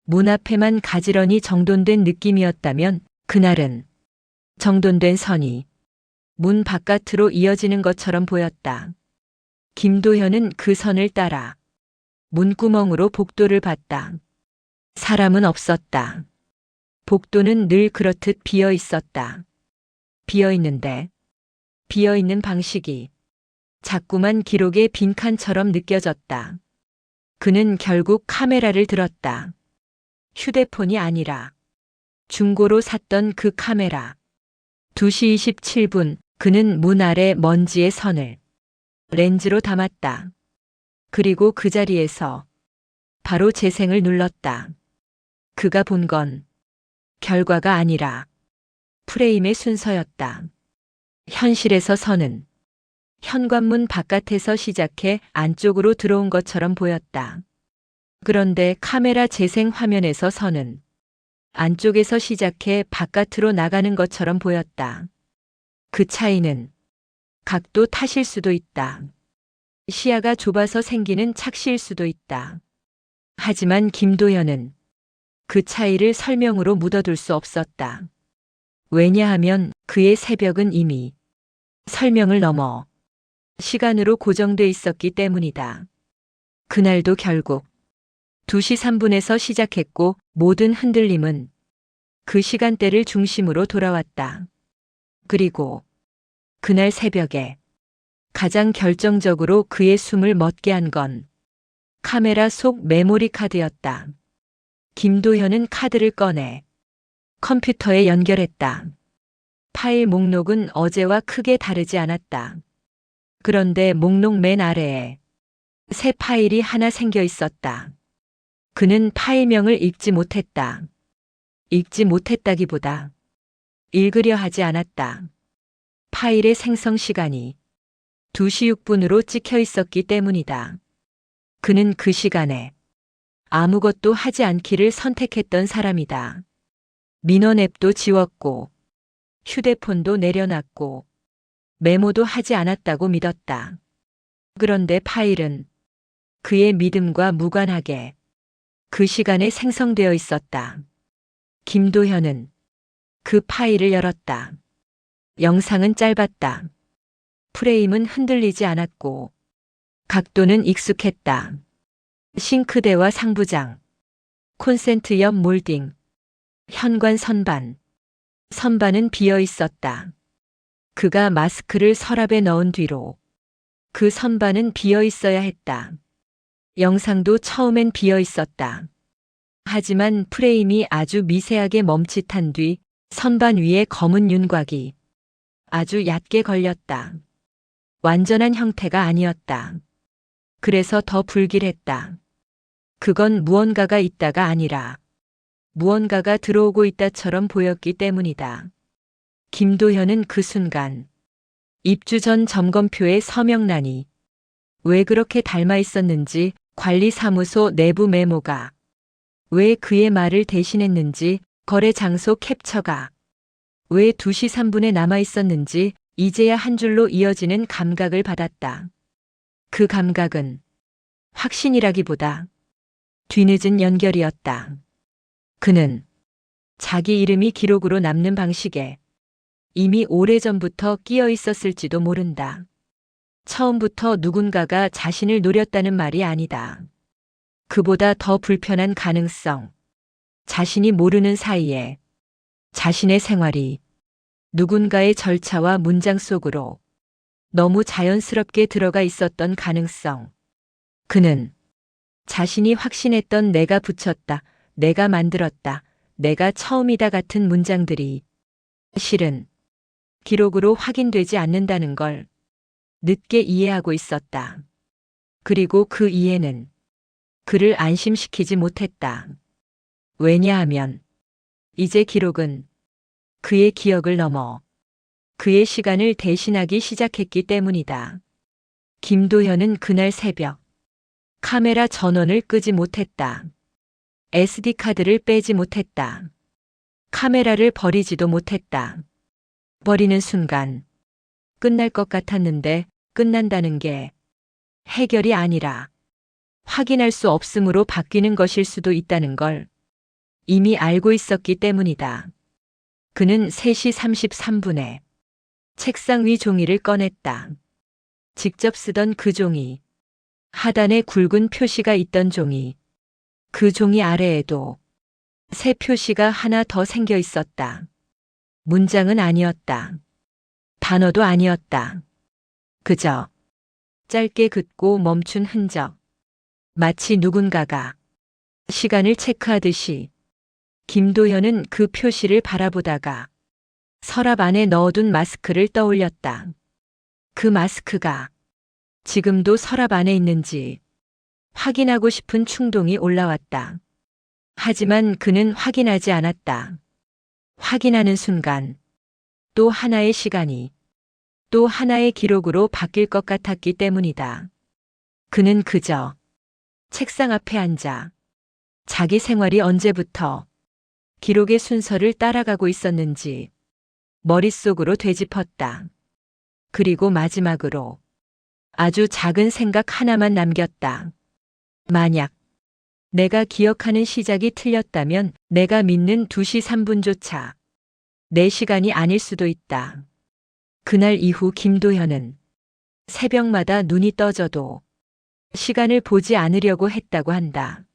문 앞에만 가지런히 정돈된 느낌이었다면 그날은 정돈된 선이 문 바깥으로 이어지는 것처럼 보였다. 김도현은 그 선을 따라 문구멍으로 복도를 봤다. 사람은 없었다. 복도는 늘 그렇듯 비어 있었다. 비어 있는데 비어 있는 방식이 자꾸만 기록의 빈칸처럼 느껴졌다. 그는 결국 카메라를 들었다. 휴대폰이 아니라 중고로 샀던 그 카메라. 2시 27분 그는 문 아래 먼지의 선을 렌즈로 담았다. 그리고 그 자리에서 바로 재생을 눌렀다. 그가 본 건 결과가 아니라 프레임의 순서였다. 현실에서 선은 현관문 바깥에서 시작해 안쪽으로 들어온 것처럼 보였다. 그런데 카메라 재생 화면에서 선은 안쪽에서 시작해 바깥으로 나가는 것처럼 보였다. 그 차이는 각도 탓일 수도 있다. 시야가 좁아서 생기는 착시일 수도 있다. 하지만 김도현은 그 차이를 설명으로 묻어둘 수 없었다. 왜냐하면 그의 새벽은 이미 설명을 넘어 시간으로 고정돼 있었기 때문이다. 그날도 결국 2시 3분에서 시작했고 모든 흔들림은 그 시간대를 중심으로 돌아왔다. 그리고 그날 새벽에 가장 결정적으로 그의 숨을 멎게 한 건 카메라 속 메모리 카드였다. 김도현은 카드를 꺼내 컴퓨터에 연결했다. 파일 목록은 어제와 크게 다르지 않았다. 그런데 목록 맨 아래에 새 파일이 하나 생겨 있었다. 그는 파일명을 읽지 못했다. 읽지 못했다기보다 읽으려 하지 않았다. 파일의 생성 시간이 2시 6분으로 찍혀 있었기 때문이다. 그는 그 시간에 아무것도 하지 않기를 선택했던 사람이다. 민원 앱도 지웠고 휴대폰도 내려놨고 메모도 하지 않았다고 믿었다. 그런데 파일은 그의 믿음과 무관하게 그 시간에 생성되어 있었다. 김도현은 그 파일을 열었다. 영상은 짧았다. 프레임은 흔들리지 않았고 각도는 익숙했다. 싱크대와 상부장, 콘센트 옆 몰딩, 현관 선반. 선반은 비어 있었다. 그가 마스크를 서랍에 넣은 뒤로 그 선반은 비어 있어야 했다. 영상도 처음엔 비어 있었다. 하지만 프레임이 아주 미세하게 멈칫한 뒤 선반 위에 검은 윤곽이 아주 얕게 걸렸다. 완전한 형태가 아니었다. 그래서 더 불길했다. 그건 무언가가 있다가 아니라 무언가가 들어오고 있다처럼 보였기 때문이다. 김도현은 그 순간 입주 전 점검표의 서명란이 왜 그렇게 닮아 있었는지, 관리사무소 내부 메모가 왜 그의 말을 대신했는지, 거래 장소 캡처가 왜 2시 3분에 남아 있었는지 이제야 한 줄로 이어지는 감각을 받았다. 그 감각은 확신이라기보다 뒤늦은 연결이었다. 그는 자기 이름이 기록으로 남는 방식에 이미 오래전부터 끼어 있었을지도 모른다. 처음부터 누군가가 자신을 노렸다는 말이 아니다. 그보다 더 불편한 가능성. 자신이 모르는 사이에 자신의 생활이 누군가의 절차와 문장 속으로 너무 자연스럽게 들어가 있었던 가능성. 그는 자신이 확신했던 내가 붙였다, 내가 만들었다, 내가 처음이다 같은 문장들이 실은 기록으로 확인되지 않는다는 걸 늦게 이해하고 있었다. 그리고 그 이해는 그를 안심시키지 못했다. 왜냐하면 이제 기록은 그의 기억을 넘어 그의 시간을 대신하기 시작했기 때문이다. 김도현은 그날 새벽 카메라 전원을 끄지 못했다. SD카드를 빼지 못했다. 카메라를 버리지도 못했다. 버리는 순간 끝날 것 같았는데 끝난다는 게 해결이 아니라 확인할 수 없음으로 바뀌는 것일 수도 있다는 걸 이미 알고 있었기 때문이다. 그는 3시 33분에 책상 위 종이를 꺼냈다. 직접 쓰던 그 종이, 하단에 굵은 표시가 있던 종이, 그 종이 아래에도 새 표시가 하나 더 생겨 있었다. 문장은 아니었다. 단어도 아니었다. 그저 짧게 긋고 멈춘 흔적. 마치 누군가가 시간을 체크하듯이 김도현은 그 표시를 바라보다가 서랍 안에 넣어둔 마스크를 떠올렸다. 그 마스크가 지금도 서랍 안에 있는지 확인하고 싶은 충동이 올라왔다. 하지만 그는 확인하지 않았다. 확인하는 순간 또 하나의 시간이 또 하나의 기록으로 바뀔 것 같았기 때문이다. 그는 그저 책상 앞에 앉아 자기 생활이 언제부터 기록의 순서를 따라가고 있었는지 머릿속으로 되짚었다. 그리고 마지막으로 아주 작은 생각 하나만 남겼다. 만약 내가 기억하는 시작이 틀렸다면 내가 믿는 2시 3분조차 내 시간이 아닐 수도 있다. 그날 이후 김도현은 새벽마다 눈이 떠져도 시간을 보지 않으려고 했다고 한다.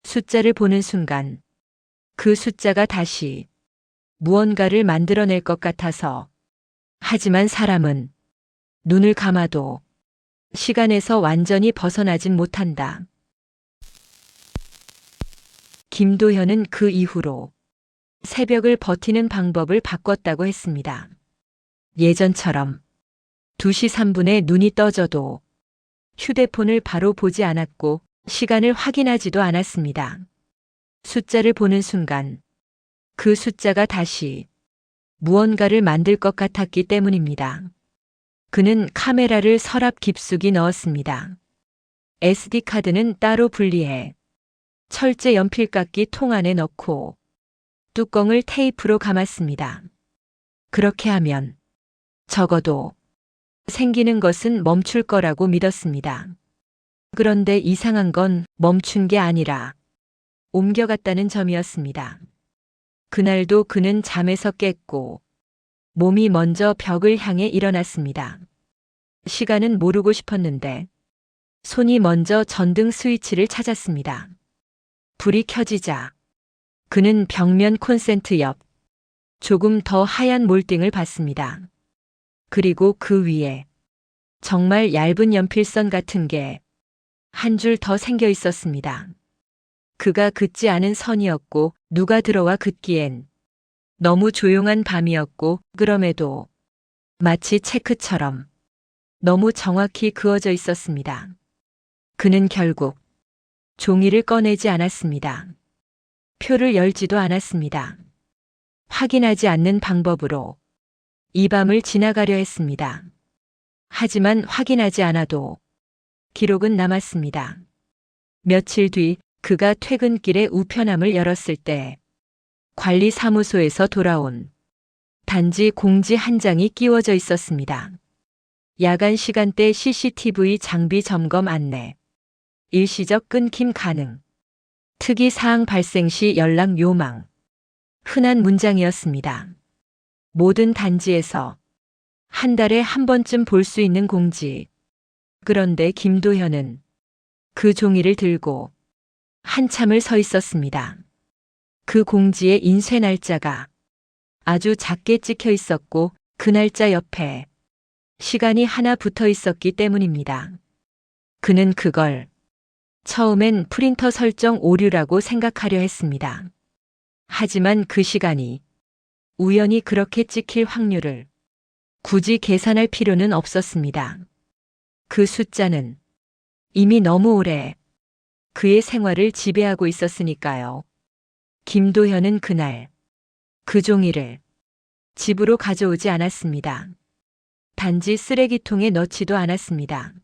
숫자를 보는 순간 그 숫자가 다시 무언가를 만들어낼 것 같아서. 하지만 사람은 눈을 감아도 시간에서 완전히 벗어나진 못한다. 김도현은 그 이후로 새벽을 버티는 방법을 바꿨다고 했습니다. 예전처럼 2시 3분에 눈이 떠져도 휴대폰을 바로 보지 않았고 시간을 확인하지도 않았습니다. 숫자를 보는 순간 그 숫자가 다시 무언가를 만들 것 같았기 때문입니다. 그는 카메라를 서랍 깊숙이 넣었습니다. SD카드는 따로 분리해 철제 연필깎이 통 안에 넣고 뚜껑을 테이프로 감았습니다. 그렇게 하면 적어도 생기는 것은 멈출 거라고 믿었습니다. 그런데 이상한 건 멈춘 게 아니라 옮겨갔다는 점이었습니다. 그날도 그는 잠에서 깼고 몸이 먼저 벽을 향해 일어났습니다. 시간은 모르고 싶었는데 손이 먼저 전등 스위치를 찾았습니다. 불이 켜지자 그는 벽면 콘센트 옆 조금 더 하얀 몰딩을 봤습니다. 그리고 그 위에 정말 얇은 연필선 같은 게 한 줄 더 생겨 있었습니다. 그가 긋지 않은 선이었고 누가 들어와 긋기엔 너무 조용한 밤이었고 그럼에도 마치 체크처럼 너무 정확히 그어져 있었습니다. 그는 결국 종이를 꺼내지 않았습니다. 표를 열지도 않았습니다. 확인하지 않는 방법으로 이 밤을 지나가려 했습니다. 하지만 확인하지 않아도 기록은 남았습니다. 며칠 뒤 그가 퇴근길에 우편함을 열었을 때 관리사무소에서 돌아온 단지 공지 한 장이 끼워져 있었습니다. 야간 시간대 CCTV 장비 점검 안내. 일시적 끊김 가능. 특이 사항 발생 시 연락 요망. 흔한 문장이었습니다. 모든 단지에서 한 달에 한 번쯤 볼 수 있는 공지. 그런데 김도현은 그 종이를 들고 한참을 서 있었습니다. 그 공지의 인쇄 날짜가 아주 작게 찍혀 있었고 그 날짜 옆에 시간이 하나 붙어 있었기 때문입니다. 그는 그걸 처음엔 프린터 설정 오류라고 생각하려 했습니다. 하지만 그 시간이 우연히 그렇게 찍힐 확률을 굳이 계산할 필요는 없었습니다. 그 숫자는 이미 너무 오래 그의 생활을 지배하고 있었으니까요. 김도현은 그날 그 종이를 집으로 가져오지 않았습니다. 단지 쓰레기통에 넣지도 않았습니다.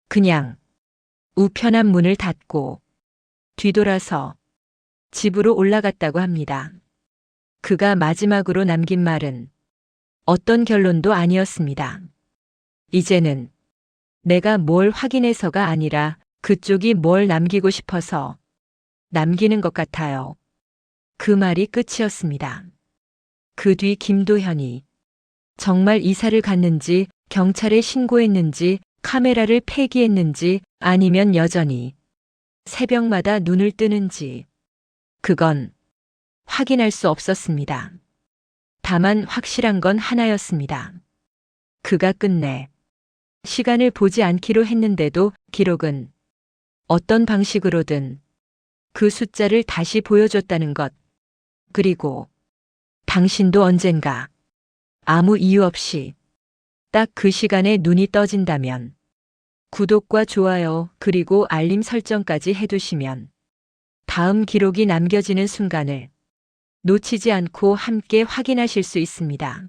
그냥 우편함 문을 닫고 뒤돌아서 집으로 올라갔다고 합니다. 그가 마지막으로 남긴 말은 어떤 결론도 아니었습니다. 이제는 내가 뭘 확인해서가 아니라 그쪽이 뭘 남기고 싶어서 남기는 것 같아요. 그 말이 끝이었습니다. 그 뒤 김도현이 정말 이사를 갔는지 경찰에 신고했는지 카메라를 폐기했는지 아니면 여전히 새벽마다 눈을 뜨는지 그건 확인할 수 없었습니다. 다만 확실한 건 하나였습니다. 그가 끝내 시간을 보지 않기로 했는데도 기록은 어떤 방식으로든 그 숫자를 다시 보여줬다는 것. 그리고 당신도 언젠가 아무 이유 없이 딱 그 시간에 눈이 떠진다면 구독과 좋아요 그리고 알림 설정까지 해두시면 다음 기록이 남겨지는 순간을 놓치지 않고 함께 확인하실 수 있습니다.